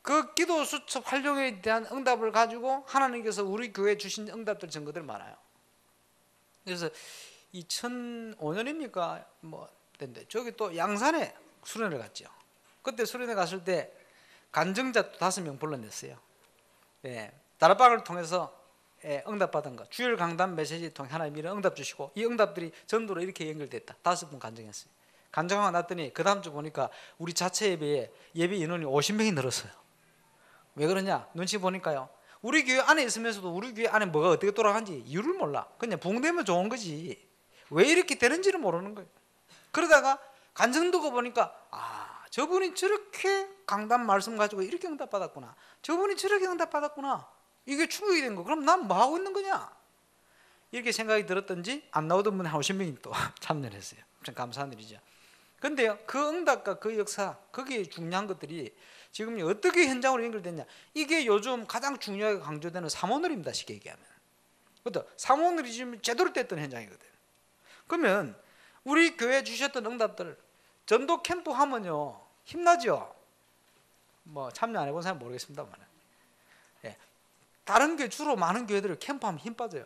그 기도 수첩 활용에 대한 응답을 가지고 하나님께서 우리 교회에 주신 응답들 증거들 많아요. 그래서 2005년입니까? 뭐 된데 저기 또 양산에 수련을 갔죠. 그때 수련회 갔을 때 간증자 5명 불러냈어요. 다락방을 통해서 응답받은 거 주일 강단 메시지 통해 하나님 이런 응답 주시고 이 응답들이 전도로 이렇게 연결됐다. 5분 간증했어요. 간증하고 났더니 그 다음 주 보니까 우리 자체 예배 인원이 50명이 늘었어요. 왜 그러냐? 눈치 보니까요. 우리 교회 안에 있으면서도 우리 교회 안에 뭐가 어떻게 돌아가는지 이유를 몰라. 그냥 붕대면 좋은 거지. 왜 이렇게 되는지를 모르는 거예요. 그러다가 간증 듣고 보니까 저분이 저렇게 강단 말씀 가지고 이렇게 응답받았구나. 저분이 저렇게 응답받았구나. 이게 충격이 된 거. 그럼 난 뭐 하고 있는 거냐? 이렇게 생각이 들었던지 안 나오던 분이 한 50명이 또 참여를 했어요. 참 감사한 일이죠. 근데요, 그 응답과 그 역사, 거기에 중요한 것들이 지금 어떻게 현장으로 연결됐냐? 이게 요즘 가장 중요하게 강조되는 사모늘입니다. 쉽게 얘기하면. 그렇죠? 사모늘이 지금 제대로 됐던 현장이거든. 그러면 우리 교회에 주셨던 응답들, 전도 캠프 하면요 힘나죠. 뭐 참여 안 해본 사람 모르겠습니다만, 예. 다른 교회 주로 많은 교회들이 캠프하면 힘 빠져요.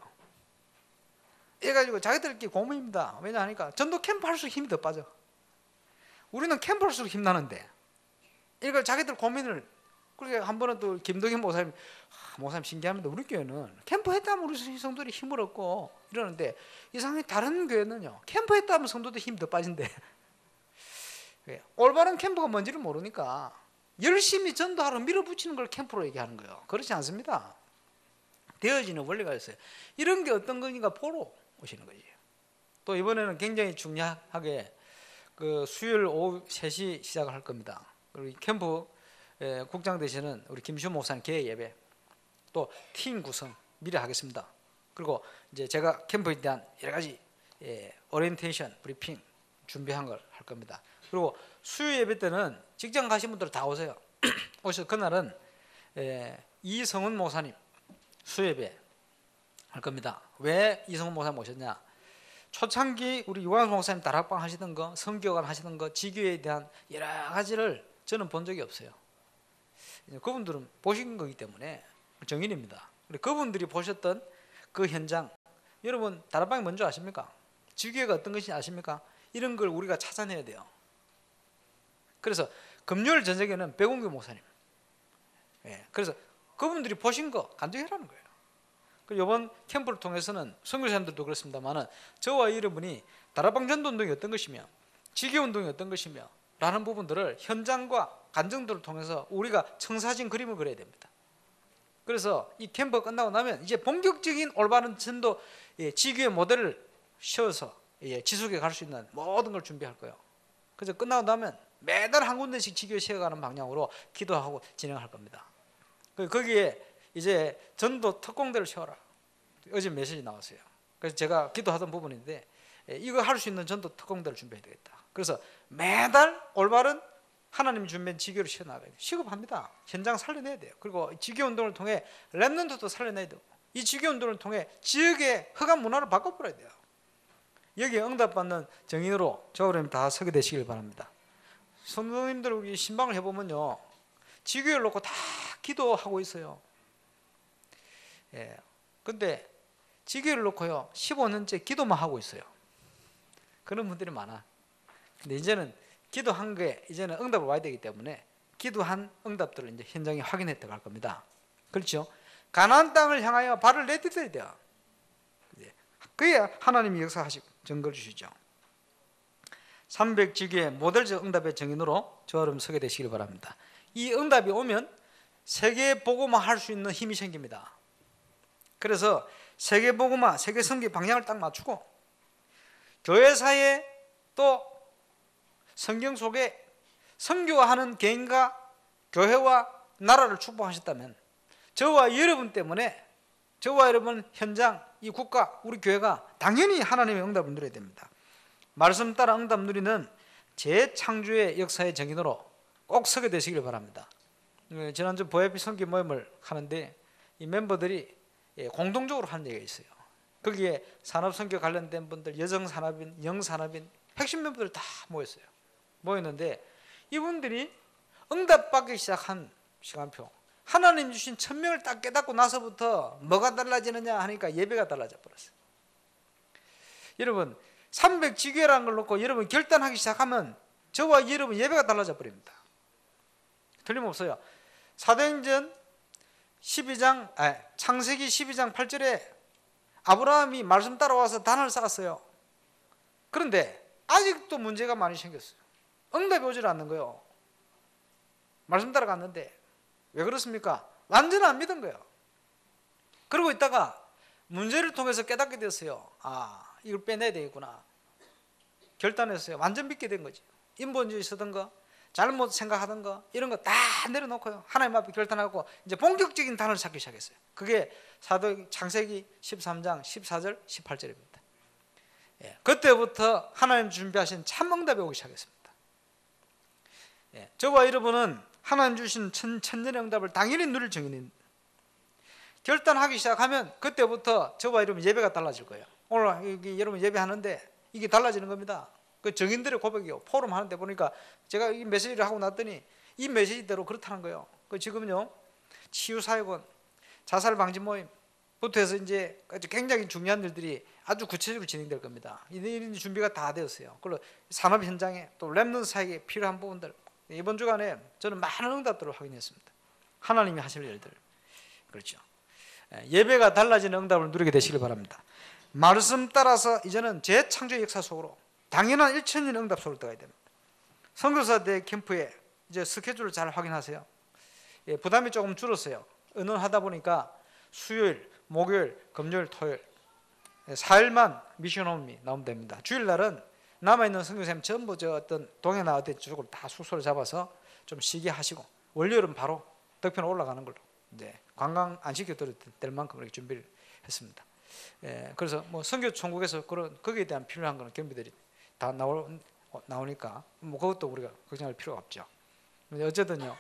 이래가지고 자기들끼리 고민입니다. 왜냐 하니까 전도 캠프 할수록 힘이 더 빠져. 우리는 캠프 할수록 힘나는데 이걸 자기들 고민을. 그러니까 한 번은 또 김동현 목사님, 목사님 신기합니다. 우리 교회는 캠프 했다면 우리 성도들이 힘을 얻고 이러는데 이상하게 다른 교회는요 캠프 했다면 성도들 힘이 더 빠진대. 올바른 캠프가 뭔지를 모르니까 열심히 전도하러 밀어붙이는 걸 캠프로 얘기하는 거예요. 그렇지 않습니다. 되어지는 원리가 있어요. 이런 게 어떤 거니까 보러 오시는 거지. 또 이번에는 굉장히 중요하게 그 수요일 오후 3시 시작을 할 겁니다. 그리고 캠프 국장 되시는 우리 김시호 목사님 개회 예배, 또 팀 구성 미리 하겠습니다. 그리고 이제 제가 캠프에 대한 여러 가지 오리엔테이션 브리핑 준비한 걸 할 겁니다. 그리고 수요 예배 때는 직장 가신 분들 다 오세요. 오셔서 그날은 이성훈 목사님 수요 예배 할 겁니다. 왜 이성훈 목사님 오셨냐? 초창기 우리 유광수 목사님 다락방 하시던 거, 성교관 하시던 거, 지교에 대한 여러 가지를 저는 본 적이 없어요. 그분들은 보신 거기 때문에 정인입니다. 그분들이 보셨던 그 현장, 여러분 다락방이 뭔지 아십니까? 지교회가 어떤 것인지 아십니까? 이런 걸 우리가 찾아내야 돼요. 그래서 금요일 저녁에는 백운규 목사님, 그래서 그분들이 보신 거 간증해라는 거예요. 이번 캠프를 통해서는 선교사님들도 그렇습니다만은 저와 여러분이 다락방 전도운동이 어떤 것이며 지교운동이 어떤 것이며 라는 부분들을 현장과 간증들을 통해서 우리가 청사진 그림을 그려야 됩니다. 그래서 이 캠프가 끝나고 나면 이제 본격적인 올바른 전도 지교의 모델을 씌워서 지속해 갈 수 있는 모든 걸 준비할 거예요. 그래서 끝나고 나면 매달 한 군데씩 지교에 세워가는 방향으로 기도하고 진행할 겁니다. 거기에 이제 전도 특공대를 세워라. 어제 메시지 나왔어요. 그래서 제가 기도하던 부분인데 이거 할 수 있는 전도 특공대를 준비해야 되겠다. 그래서 매달 올바른 하나님이 준비한 지교를 세워나가야 돼요. 시급합니다. 현장 살려내야 돼요. 그리고 지교운동을 통해 렘넌트도 살려내야 되고 이 지교운동을 통해 지역의 흑암 문화를 바꿔버려야 돼요. 여기에 응답받는 정인으로 저우님 다 서게 되시길 바랍니다. 성도님들 우리 신방을 해보면요 지교를 놓고 다 기도하고 있어요. 근데 지교를 놓고요 15년째 기도만 하고 있어요. 그런 분들이 많아. 근데 이제는 기도한 게 이제는 응답을 와야 되기 때문에 기도한 응답들을 이제 현장에 확인해 들어갈 겁니다. 그렇죠? 가나안 땅을 향하여 발을 내딛어야 돼요. 그래야 하나님이 역사하시고 증거를 주시죠. 300지교의 모델적 응답의 정인으로 저와 여러분 서게 되시길 바랍니다. 이 응답이 오면 세계 복음화 할 수 있는 힘이 생깁니다. 그래서 세계 복음화, 세계 선교 방향을 딱 맞추고 교회사에 또 성경 속에 선교하는 개인과 교회와 나라를 축복하셨다면 저와 여러분 때문에 저와 여러분 현장, 이 국가, 우리 교회가 당연히 하나님의 응답을 누려야 됩니다. 말씀 따라 응답 누리는 재창조의 역사의 정인으로 꼭 서게 되시길 바랍니다. 지난주 보혜피 선교 모임을 하는데 이 멤버들이 공동적으로 한 얘기가 있어요. 거기에 산업선교 관련된 분들, 여정산업인, 영산업인, 핵심 멤버들 다 모였어요. 모였는데 이분들이 응답받기 시작한 시간표, 하나님 주신 천명을 딱 깨닫고 나서부터 뭐가 달라지느냐 하니까 예배가 달라져 버렸어요. 여러분 300지교라는 걸 놓고 여러분 결단하기 시작하면 저와 여러분 예배가 달라져 버립니다. 틀림없어요. 사도행전 12장, 창세기 12장 8절에 아브라함이 말씀 따라와서 단을 쌓았어요. 그런데 아직도 문제가 많이 생겼어요. 응답이 오질 않는 거예요. 말씀 따라갔는데 왜 그렇습니까? 완전 안 믿은 거예요. 그러고 있다가 문제를 통해서 깨닫게 됐어요. 이걸 빼내야 되겠구나. 결단했어요. 완전 믿게 된 거지. 인본주의 있었던 거, 잘못 생각하던 거, 이런 거 다 내려놓고요. 하나님 앞에 결단하고 이제 본격적인 단을 찾기 시작했어요. 그게 사도 창세기 13장 14절 18절입니다. 그때부터 하나님 준비하신 참 응답이 오기 시작했습니다. 저와 여러분은 하나님 주신 천년의 응답을 당연히 누릴 정인입니다. 결단하기 시작하면 그때부터 저와 여러분 예배가 달라질 거예요. 오늘 여기 여러분 예배하는데 이게 달라지는 겁니다. 그 정인들의 고백이요. 포럼 하는데 보니까 제가 이 메시지를 하고 났더니 이 메시지대로 그렇다는 거예요. 그 지금요 치유사역원, 자살 방지 모임부터 해서 이제 굉장히 중요한 일들이 아주 구체적으로 진행될 겁니다. 이런 준비가 다 되었어요. 그리고 산업 현장에 또 랩넌트 사역에 필요한 부분들, 이번 주간에 저는 많은 응답들을 확인했습니다. 하나님이 하실 일들. 그렇죠. 예배가 달라지는 응답을 누리게 되시길 바랍니다. 말씀 따라서 이제는 재창조 역사 속으로 당연한 1000년 응답 속으로 들어가야 됩니다. 선교사대 캠프에 이제 스케줄을 잘 확인하세요. 부담이 조금 줄었어요. 의논하다 보니까 수요일, 목요일, 금요일, 토요일 4일만 미션홈이 나오면 됩니다. 주일날은 남아있는 선교사님 전부 저 어떤 동해나 어떤 쪽으로 다 숙소를 잡아서 좀 쉬게 하시고 월요일은 바로 덕평 올라가는 걸로 이제 관광 안 시켜드릴 만큼 이렇게 준비를 했습니다. 그래서 뭐 선교 총국에서 그런 거기에 대한 필요한 거는 경비들이 다 나오니까 뭐 그것도 우리가 걱정할 필요가 없죠. 어쨌든요,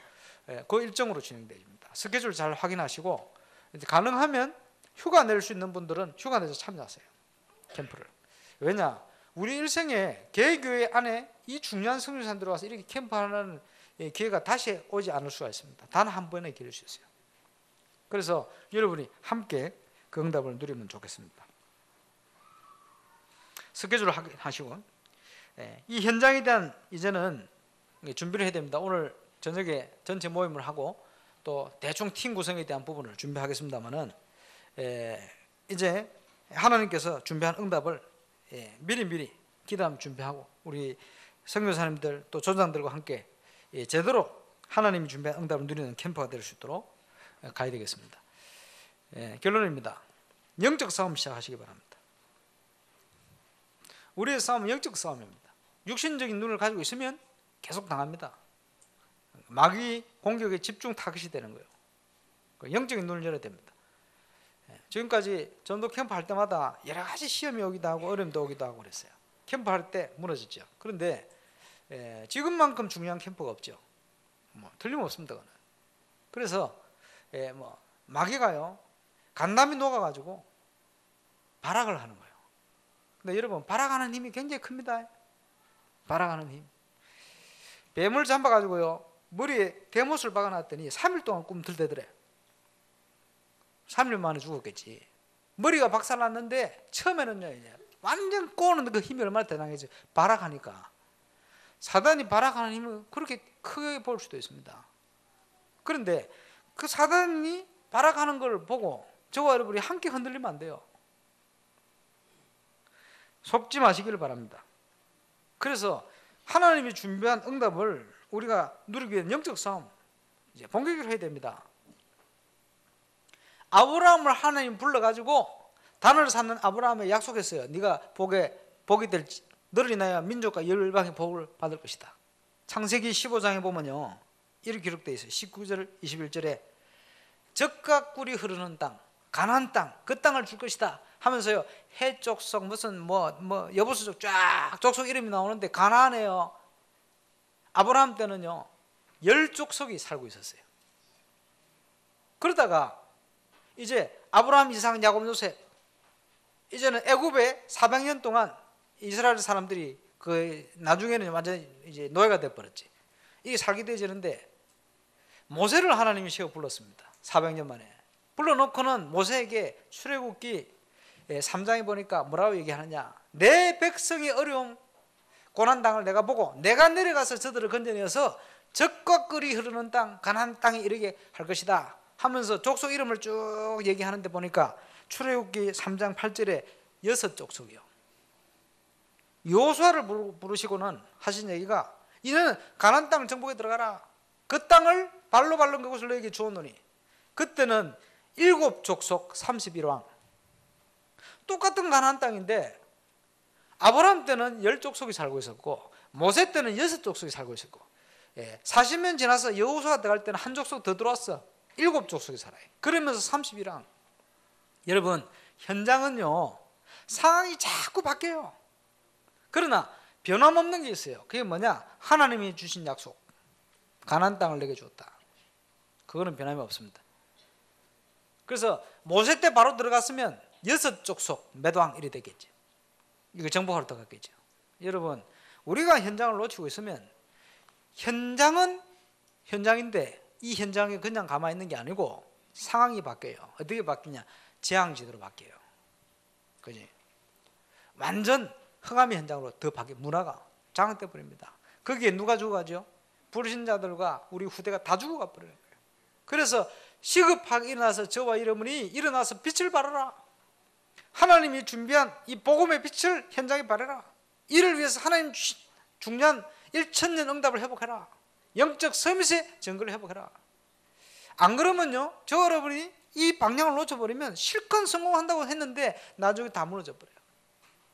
그 일정으로 진행됩니다. 스케줄 잘 확인하시고 이제 가능하면 휴가 낼 수 있는 분들은 휴가 내서 참여하세요. 캠프를. 왜냐? 우리 일생에 개교회 안에 이 중요한 선교사님 들어와서 이렇게 캠프하는 기회가 다시 오지 않을 수가 있습니다. 단 한 번의 기회일 수 있어요. 그래서 여러분이 함께 그 응답을 누리면 좋겠습니다. 스케줄을 하시고 이 현장에 대한 이제는 준비를 해야 됩니다. 오늘 저녁에 전체 모임을 하고 또 대충 팀 구성에 대한 부분을 준비하겠습니다만은 이제 하나님께서 준비한 응답을 미리 기도하면 준비하고 우리 선교사님들 또 조장들과 함께 제대로 하나님이 준비한 응답을 누리는 캠프가 될 수 있도록 가야 되겠습니다. 결론입니다. 영적 싸움 시작하시기 바랍니다. 우리의 싸움은 영적 싸움입니다. 육신적인 눈을 가지고 있으면 계속 당합니다. 마귀 공격에 집중 타깃이 되는 거예요. 영적인 눈을 열어야 됩니다. 지금까지 전도 캠프 할 때마다 여러 가지 시험이 오기도 하고 어려움도 오기도 하고 그랬어요. 캠프 할 때 무너졌죠. 그런데 지금만큼 중요한 캠프가 없죠. 뭐 틀림없습니다. 그거는. 그래서 뭐 마귀가요 간담이 녹아가지고 발악을 하는 거예요. 근데 여러분 발악하는 힘이 굉장히 큽니다. 발악하는 힘. 뱀을 잡아가지고요 머리에 대못을 박아놨더니 3일 동안 꿈틀대더래. 3일 만에 죽었겠지. 머리가 박살났는데 처음에는요 이제 완전 꼬는 그 힘이 얼마나 대단하겠지. 발악하니까. 사단이 발악하는 힘을 그렇게 크게 볼 수도 있습니다. 그런데 그 사단이 발악하는 걸 보고 저와 여러분이 함께 흔들리면 안 돼요. 속지 마시기를 바랍니다. 그래서 하나님이 준비한 응답을 우리가 누리기 위한 영적 싸움 이제 본격적으로 해야 됩니다. 아브라함을 하나님 불러가지고 단을 쌓는 아브라함에 약속했어요. 네가 복이 될지 너를 인하여 민족과 열방의 복을 받을 것이다. 창세기 15장에 보면요 이렇게 기록되어 있어요. 19절 21절에 젖과 꿀이 흐르는 땅 가나안 땅 그 땅을 줄 것이다 하면서요 해 족속 무슨 여부수족 쫙 족속 이름이 나오는데 가나안에요 아브라함 때는요 10족속이 살고 있었어요. 그러다가 이제 아브라함, 이삭, 야곱, 요셉 이제는 애굽에 400년 동안 이스라엘 사람들이 그 나중에는 완전히 이제 노예가 돼 버렸지. 이게 살게 되지는데 모세를 하나님이 세워 불렀습니다. 400년 만에 불러놓고는 모세에게 출애굽기 3장에 보니까 뭐라고 얘기하느냐, 내 백성의 어려움 고난당을 내가 보고 내가 내려가서 저들을 건져내어서 젖과 꿀이 흐르는 땅 가나안 땅에 이르게 할 것이다 하면서 족속 이름을 쭉 얘기하는데 보니까 출애굽기 3장 8절에 6족속이요. 여호수아를 부르시고는 하신 얘기가 이는 가나안 땅을 정복에 들어가라. 그 땅을 발로 밟는 그곳을 너에게 주었노니 그때는 7족속 31왕 똑같은 가나안 땅인데 아브라함 때는 10족속이 살고 있었고 모세 때는 6족속이 살고 있었고 40년 지나서 여호수아가 들어갈 때는 한 족속 더 들어왔어. 7족속이 살아요. 그러면서 31왕. 여러분 현장은요 상황이 자꾸 바뀌어요. 그러나 변함없는 게 있어요. 그게 뭐냐, 하나님이 주신 약속 가나안 땅을 내게 주었다. 그거는 변함이 없습니다. 그래서 모세 때 바로 들어갔으면 6족속 몇 왕 이래 되겠죠. 이거 정복하러 들어갔겠죠. 여러분 우리가 현장을 놓치고 있으면 현장은 현장인데 이 현장에 그냥 가만히 있는 게 아니고 상황이 바뀌어요. 어떻게 바뀌냐? 재앙지대로 바뀌어요. 그지? 완전 흑암의 현장으로 더 바뀌어. 문화가 장악돼 버립니다. 거기에 누가 죽어가죠? 불신자들과 우리 후대가 다 죽어가 버리는 거예요. 그래서 시급하게 일어나서 저와 여러분이 일어나서 빛을 발하라. 하나님이 준비한 이 복음의 빛을 현장에 발하라. 이를 위해서 하나님 주신 중요한 1000년 응답을 회복해라. 영적 서밋의 증거를 회복해라. 안 그러면요, 저 여러분이 이 방향을 놓쳐버리면 실컷 성공한다고 했는데 나중에 다 무너져 버려요.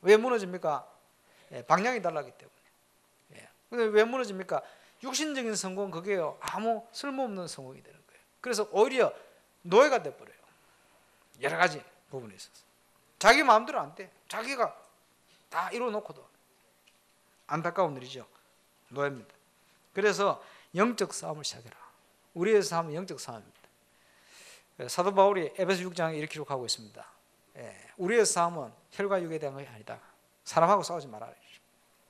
왜 무너집니까? 방향이 달라기 때문에. 근데 왜 무너집니까? 육신적인 성공, 그게요, 아무 쓸모없는 성공이 되는 거예요. 그래서 오히려 노예가 돼버려요. 여러 가지 부분에 있어서 자기 마음대로 안 돼. 자기가 다 이뤄놓고도. 안타까운 일이죠. 노예입니다. 그래서 영적 싸움을 시작해라. 우리의 싸움은 영적 싸움입니다. 사도 바울이 에베소 6장에 이렇게 기록하고 있습니다. 우리의 싸움은 혈과 육에 대한 것이 아니다. 사람하고 싸우지 말아라.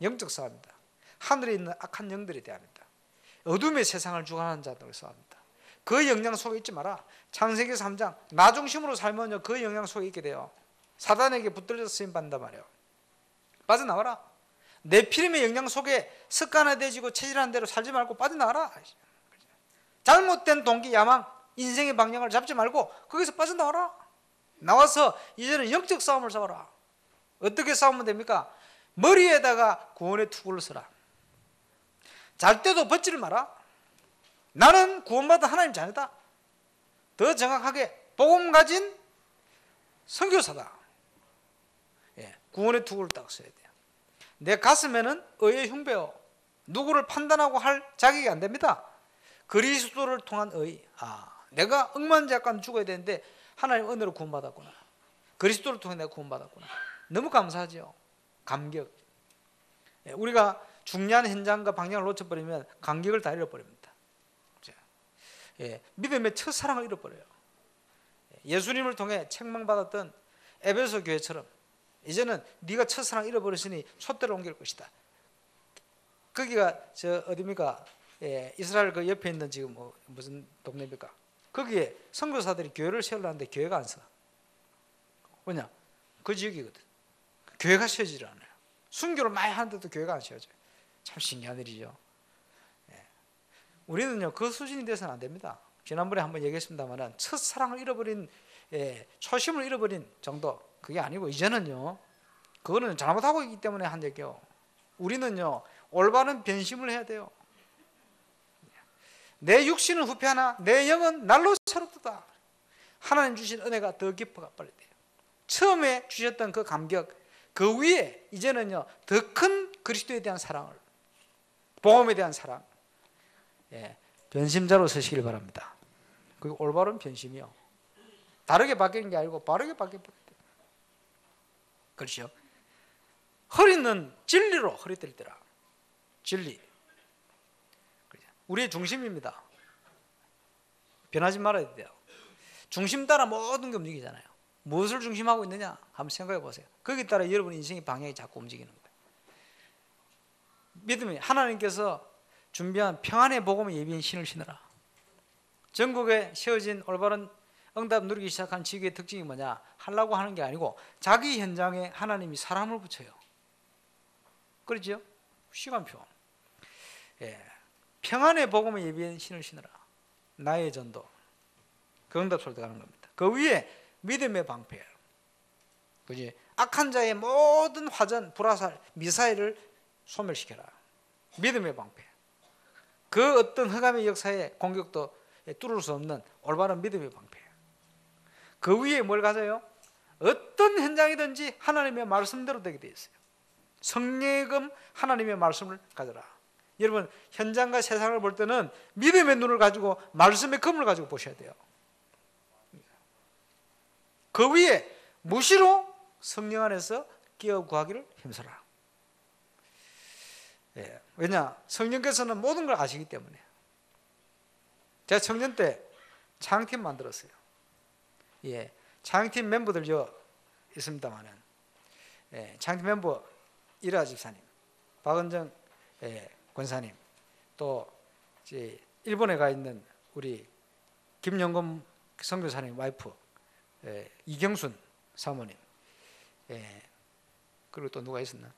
영적 싸움입니다. 하늘에 있는 악한 영들에 대합니다. 어둠의 세상을 주관하는 자들과 싸웁니다. 그 영향 속에 있지 마라. 창세기 3장 나 중심으로 살면 그 영향 속에 있게 돼요. 사단에게 붙들려서 쓰임받는단 말이에요. 빠져나와라. 내 피림의 영향 속에 습관화되어지고 체질하는 대로 살지 말고 빠져나와라. 잘못된 동기, 야망, 인생의 방향을 잡지 말고 거기서 빠져나와라. 나와서 이제는 영적 싸움을 싸워라. 어떻게 싸우면 됩니까? 머리에다가 구원의 투구를 써라. 잘 때도 벗지를 마라. 나는 구원받은 하나님 자녀다. 더 정확하게 복음 가진 선교사다. 구원의 투구를 딱 써야 돼요. 내 가슴에는 의의 흉배요. 누구를 판단하고 할 자격이 안 됩니다. 그리스도를 통한 의. 내가 억만장간 죽어야 되는데 하나님 은혜로 구원받았구나. 그리스도를 통해 내가 구원받았구나. 너무 감사하죠. 감격. 우리가 중요한 현장과 방향을 놓쳐버리면 감격을 다 잃어버립니다. 믿음의 첫사랑을 잃어버려요. 예수님을 통해 책망받았던 에베소 교회처럼 이제는 네가 첫사랑 잃어버렸으니 촛대를 옮길 것이다. 거기가 어디입니까? 이스라엘 그 옆에 있는 지금 무슨 동네입니까? 거기에 선교사들이 교회를 세우려는데 교회가 안 서. 왜냐? 그 지역이거든. 교회가 세워지질 않아요. 순교를 많이 하는데도 교회가 안 세워져요. 참 신기한 일이죠. 우리는요 그 수준이 돼서는 안 됩니다. 지난번에 한번 얘기했습니다만 첫사랑을 잃어버린, 초심을 잃어버린 정도, 그게 아니고 이제는요 그거는 잘못하고 있기 때문에 한 얘기요. 우리는요 올바른 변심을 해야 돼요. 내 육신은 후패하나 내 영은 날로 새롭다. 하나님 주신 은혜가 더 깊어가 빨리 돼요. 처음에 주셨던 그 감격, 그 위에 이제는요 더 큰 그리스도에 대한 사랑을, 복음에 대한 사랑, 변심자로 서시길 바랍니다. 그 올바른 변심이요. 다르게 바뀌는 게 아니고 바르게 바뀌어야 돼요. 그렇죠? 허리는 진리로 허리띠를 떼라. 진리. 우리의 중심입니다. 변하지 말아야 돼요. 중심 따라 모든 게 움직이잖아요. 무엇을 중심하고 있느냐 한번 생각해 보세요. 거기에 따라 여러분의 인생의 방향이 자꾸 움직이는 거예요. 믿음이 하나님께서 준비한 평안의 복음의 예비인 신을 신으라. 전국에 세워진 올바른 응답 누리기 시작한 지교의 특징이 뭐냐? 하려고 하는 게 아니고 자기 현장에 하나님이 사람을 붙여요. 그렇죠? 시간표. 평안의 복음의 예비인 신을 신으라. 나의 전도. 그 응답 소리가 가는 겁니다. 그 위에 믿음의 방패. 그지? 악한 자의 모든 화전, 불화살, 미사일을 소멸시켜라. 믿음의 방패. 그 어떤 흑암의 역사의 공격도 뚫을 수 없는 올바른 믿음의 방패. 그 위에 뭘 가져요? 어떤 현장이든지 하나님의 말씀대로 되게 되어 있어요. 성령의금 하나님의 말씀을 가져라. 여러분 현장과 세상을 볼 때는 믿음의 눈을 가지고 말씀의 금을 가지고 보셔야 돼요. 그 위에 무시로 성령 안에서 끼어 구하기를 힘써라. 왜냐? 성령께서는 모든 걸 아시기 때문에. 제가 청년 때 창팀 만들었어요. 창팀 멤버들 있습니다만은, 창팀 멤버 이라 집사님, 박은정 권사님, 또 이제 일본에 가 있는 우리 김영검 선교사님 와이프 이경순 사모님, 그리고 또 누가 있었나?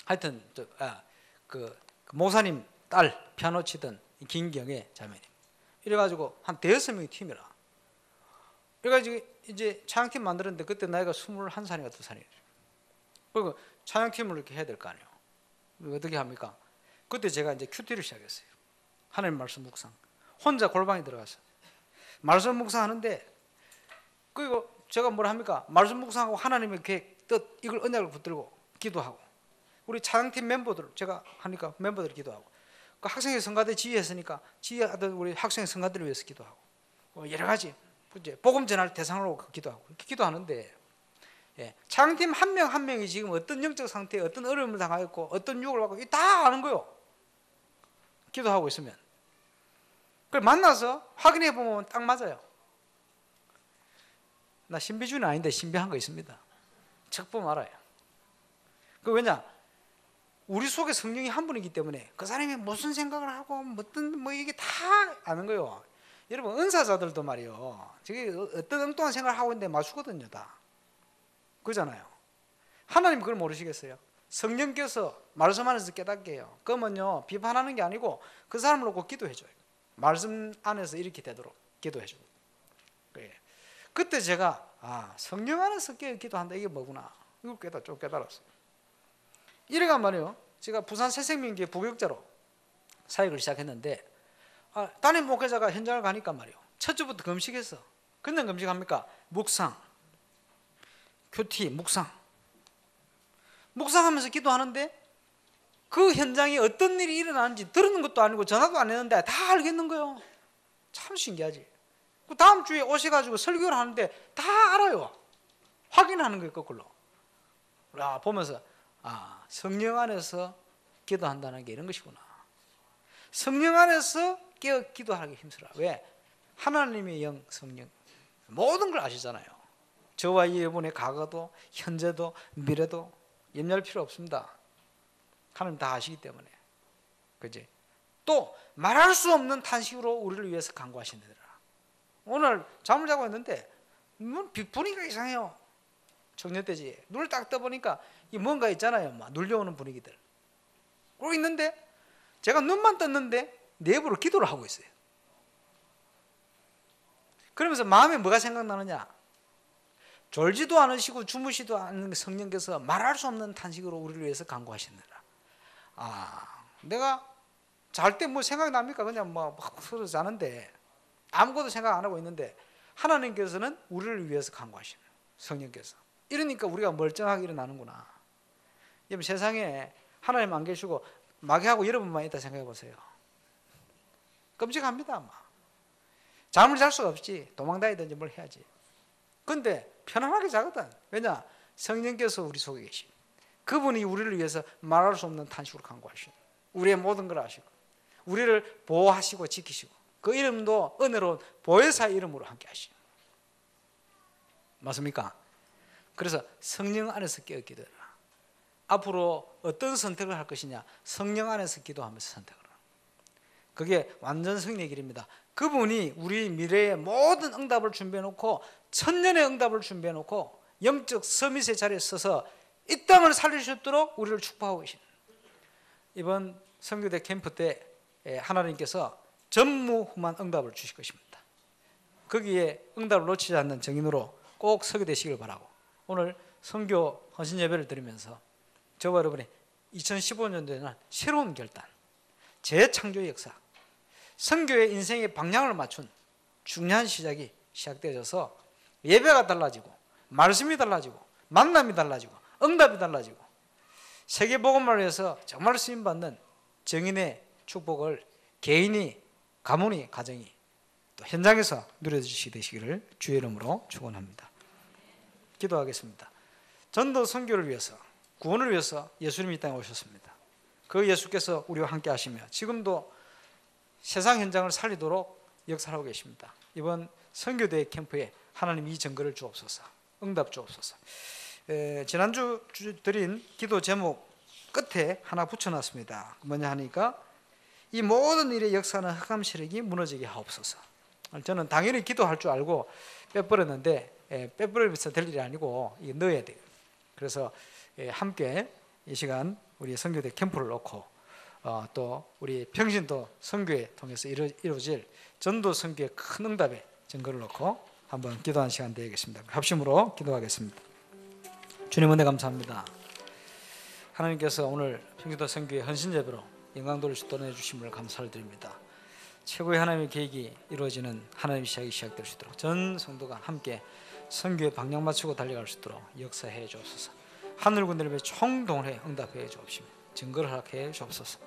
하여튼 그 모사님 딸 피아노 치던 김경애 자매님, 이래가지고 한 5명의 팀이라. 그래가지고 이제 찬양팀 만들었는데 그때 나이가 21살인가 2살이에요. 그리고 찬양팀을 이렇게 해야 될 거 아니에요. 어떻게 합니까? 그때 제가 이제 큐티를 시작했어요. 하나님 말씀 묵상. 혼자 골방에 들어가서 말씀 묵상하는데, 그리고 제가 뭘 합니까? 말씀 묵상하고 하나님의 계획, 뜻, 이걸 언약을 붙들고 기도하고, 우리 찬양팀 멤버들, 제가 하니까 멤버들이 기도하고, 그 학생회 성가대 지휘했으니까 지휘하던 우리 학생회 성가대를 위해서 기도하고, 여러 가지 이제 복음 전할 대상으로 기도하고, 이렇게 기도하는데, 찬양팀 한 명 한 명이 지금 어떤 영적 상태에 어떤 어려움을 당하였고 어떤 유혹을 받고 다 아는 거요. 기도하고 있으면. 그걸 만나서 확인해 보면 딱 맞아요. 나 신비주의는 아닌데 신비한 거 있습니다. 척 보면 알아요. 그 왜냐? 우리 속에 성령이 한 분이기 때문에 그 사람이 무슨 생각을 하고 뭐 이게 다 아는 거예요. 여러분, 은사자들도 말이요, 저게 어떤 엉뚱한 생각을 하고 있는데 맞추거든요, 다. 그잖아요. 하나님 그걸 모르시겠어요? 성령께서 말씀 안에서 깨닫게 해요. 그러면요, 비판하는 게 아니고 그 사람을 놓고 기도해줘요. 말씀 안에서 이렇게 되도록 기도해줘요. 그때 제가 성령 안에서 기도한다, 이게 뭐구나, 이걸 좀 깨달았어요. 이래가 말이에요, 제가 부산 새생명교회 부교육자로 사역을 시작했는데, 담임 목회자가 현장을 가니까 말이에요, 첫 주부터 금식했어. 그냥 금식합니까? 묵상, 큐티, 묵상하면서 기도하는데 그 현장에 어떤 일이 일어나는지 들은 것도 아니고 전화도 안 했는데 다 알겠는 거예요. 참 신기하지. 그 다음 주에 오셔가지고 설교를 하는데 다 알아요. 확인하는 거예요, 거꾸로. 보면서 성령 안에서 기도한다는 게 이런 것이구나. 성령 안에서 기도하기 힘들어. 왜? 하나님의 영, 성령, 모든 걸 아시잖아요. 저와 여러분의 과거도 현재도 미래도 염려할 필요 없습니다. 하나님 다 아시기 때문에. 그지? 또 말할 수 없는 탄식으로 우리를 위해서 간구하신다더라. 오늘 잠을 자고 있는데 분위기가 이상해요. 청년 때지. 눈을 딱 떠보니까 뭔가 있잖아요, 막 눌려오는 분위기들. 그러고 있는데 제가 눈만 떴는데 내부로 기도를 하고 있어요. 그러면서 마음에 뭐가 생각나느냐? 졸지도 않으시고 주무시도 않는 성령께서 말할 수 없는 탄식으로 우리를 위해서 간구하시느라. 내가 잘 때 뭐 생각납니까? 그냥 뭐 서로 자는데 아무것도 생각 안 하고 있는데 하나님께서는 우리를 위해서 간구하시는, 성령께서. 이러니까 우리가 멀쩡하게 일어나는구나. 여러분, 세상에 하나님 안 계시고 마귀하고 여러분만 있다 생각해 보세요. 끔찍합니다. 아마 잠을 잘 수가 없지. 도망다니든지 뭘 해야지. 근데 편안하게 자거든. 왜냐? 성령께서 우리 속에 계시. 그분이 우리를 위해서 말할 수 없는 탄식으로 간구하시고 우리의 모든 걸 아시고 우리를 보호하시고 지키시고 그 이름도 은혜로운 보혜사의 이름으로 함께 하시고. 맞습니까? 그래서 성령 안에서 기도해라. 앞으로 어떤 선택을 할 것이냐? 성령 안에서 기도하면서 선택을 하라. 그게 완전 승리의 길입니다. 그분이 우리 미래의 모든 응답을 준비해놓고 천년의 응답을 준비해놓고 영적 서밋의 자리에 서서 이 땅을 살릴 수 있도록 우리를 축복하고 계십니다. 이번 선교대 캠프 때 하나님께서 전무후무한 응답을 주실 것입니다. 거기에 응답을 놓치지 않는 정인으로 꼭 서게 되시길 바라고, 오늘 선교 헌신 예배를 드리면서 저와 여러분의 2015년도에는 새로운 결단, 재창조의 역사, 선교의 인생의 방향을 맞춘 중요한 시작이 시작되어져서 예배가 달라지고 말씀이 달라지고 만남이 달라지고 응답이 달라지고 세계복음을 위해서 정말 쓰임받는 정인의 축복을 개인이, 가문이, 가정이 또 현장에서 누려주시게 되시기를 주의 이름으로 축원합니다. 기도하겠습니다. 전도 선교를 위해서, 구원을 위해서 예수님이 이 땅에 오셨습니다. 그 예수께서 우리와 함께 하시며 지금도 세상 현장을 살리도록 역사하고 계십니다. 이번 선교대 캠프에 하나님 이 증거를 주옵소서, 응답 주옵소서. 지난주 드린 기도 제목 끝에 하나 붙여놨습니다. 뭐냐 하니까 이 모든 일의 역사는 흑암 세력이 무너지게 하옵소서. 저는 당연히 기도할 줄 알고 빼버렸는데 빼버리면서 될 일이 아니고 이거 넣어야 돼요. 그래서 함께 이 시간 우리 선교대 캠프를 놓고 또 우리 평신도 선교회 통해서 이루어질 전도 선교의 큰 응답의 증거를 놓고 한번 기도하는 시간 되겠습니다. 합심으로 기도하겠습니다. 주님 은혜 감사합니다. 하나님께서 오늘 평신도 선교회 헌신 예배로 영광 돌릴 수 있도록 해주심을 감사를 드립니다. 최고의 하나님의 계획이 이루어지는 하나님의 시작이 시작될 수 있도록 전 성도가 함께 선교에 방향 맞추고 달려갈 수 있도록 역사해 주옵소서. 하늘 군대를 총동원해 응답해 주옵시며 증거를 허락해 주옵소서.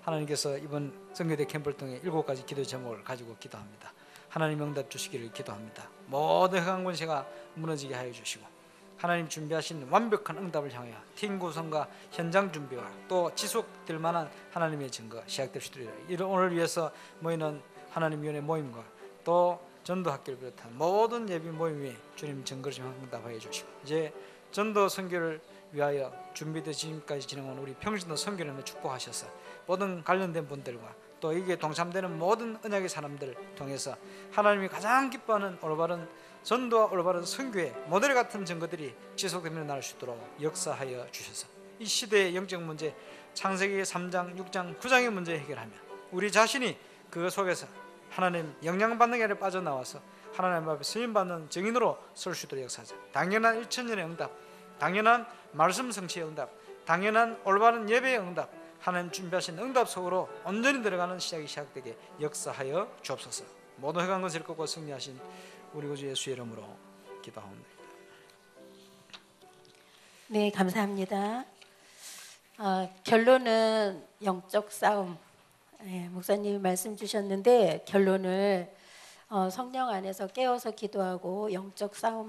하나님께서 이번 선교대 캠프를 통해 7가지 기도 제목을 가지고 기도합니다. 하나님 응답 주시기를 기도합니다. 모든 흑암 권세가 무너지게 하여 주시고 하나님 준비하신 완벽한 응답을 향하여 팀 구성과 현장 준비와 또 지속될 만한 하나님의 증거 시작될 수 있도록 이런 오늘 위해서 모이는 하나님 위원회 모임과 또 전도 학교를 비롯한 모든 예비 모임에 주님 증거를 좀 응답하여 주시고 이제 전도 선교를 위하여 준비되어 지금까지 진행한 우리 평신도 선교를 축복하셔서 모든 관련된 분들과 또 이게 동참되는 모든 언약의 사람들 통해서 하나님이 가장 기뻐하는 올바른 전도와 올바른 선교의 모델 같은 증거들이 지속되며 나올 수 있도록 역사하여 주셔서 이 시대의 영적 문제 창세기 3장, 6장, 9장의 문제 해결하며 우리 자신이 그 속에서 하나님 영향받는 게 아니라 빠져나와서 하나님 앞에 쓰임받는 증인으로 설 수 있도록 역사하자. 당연한 1000년의 응답, 당연한 말씀 성취의 응답, 당연한 올바른 예배의 응답, 하나님 준비하신 응답 속으로 온전히 들어가는 시작이 시작되게 역사하여 주옵소서. 모든 흑암 권세를 꺾고 승리하신 우리 구주 예수의 이름으로 기도합니다. 네, 감사합니다. 결론은 영적 싸움. 목사님이 말씀 주셨는데 결론을 성령 안에서 깨어서 기도하고 영적 싸움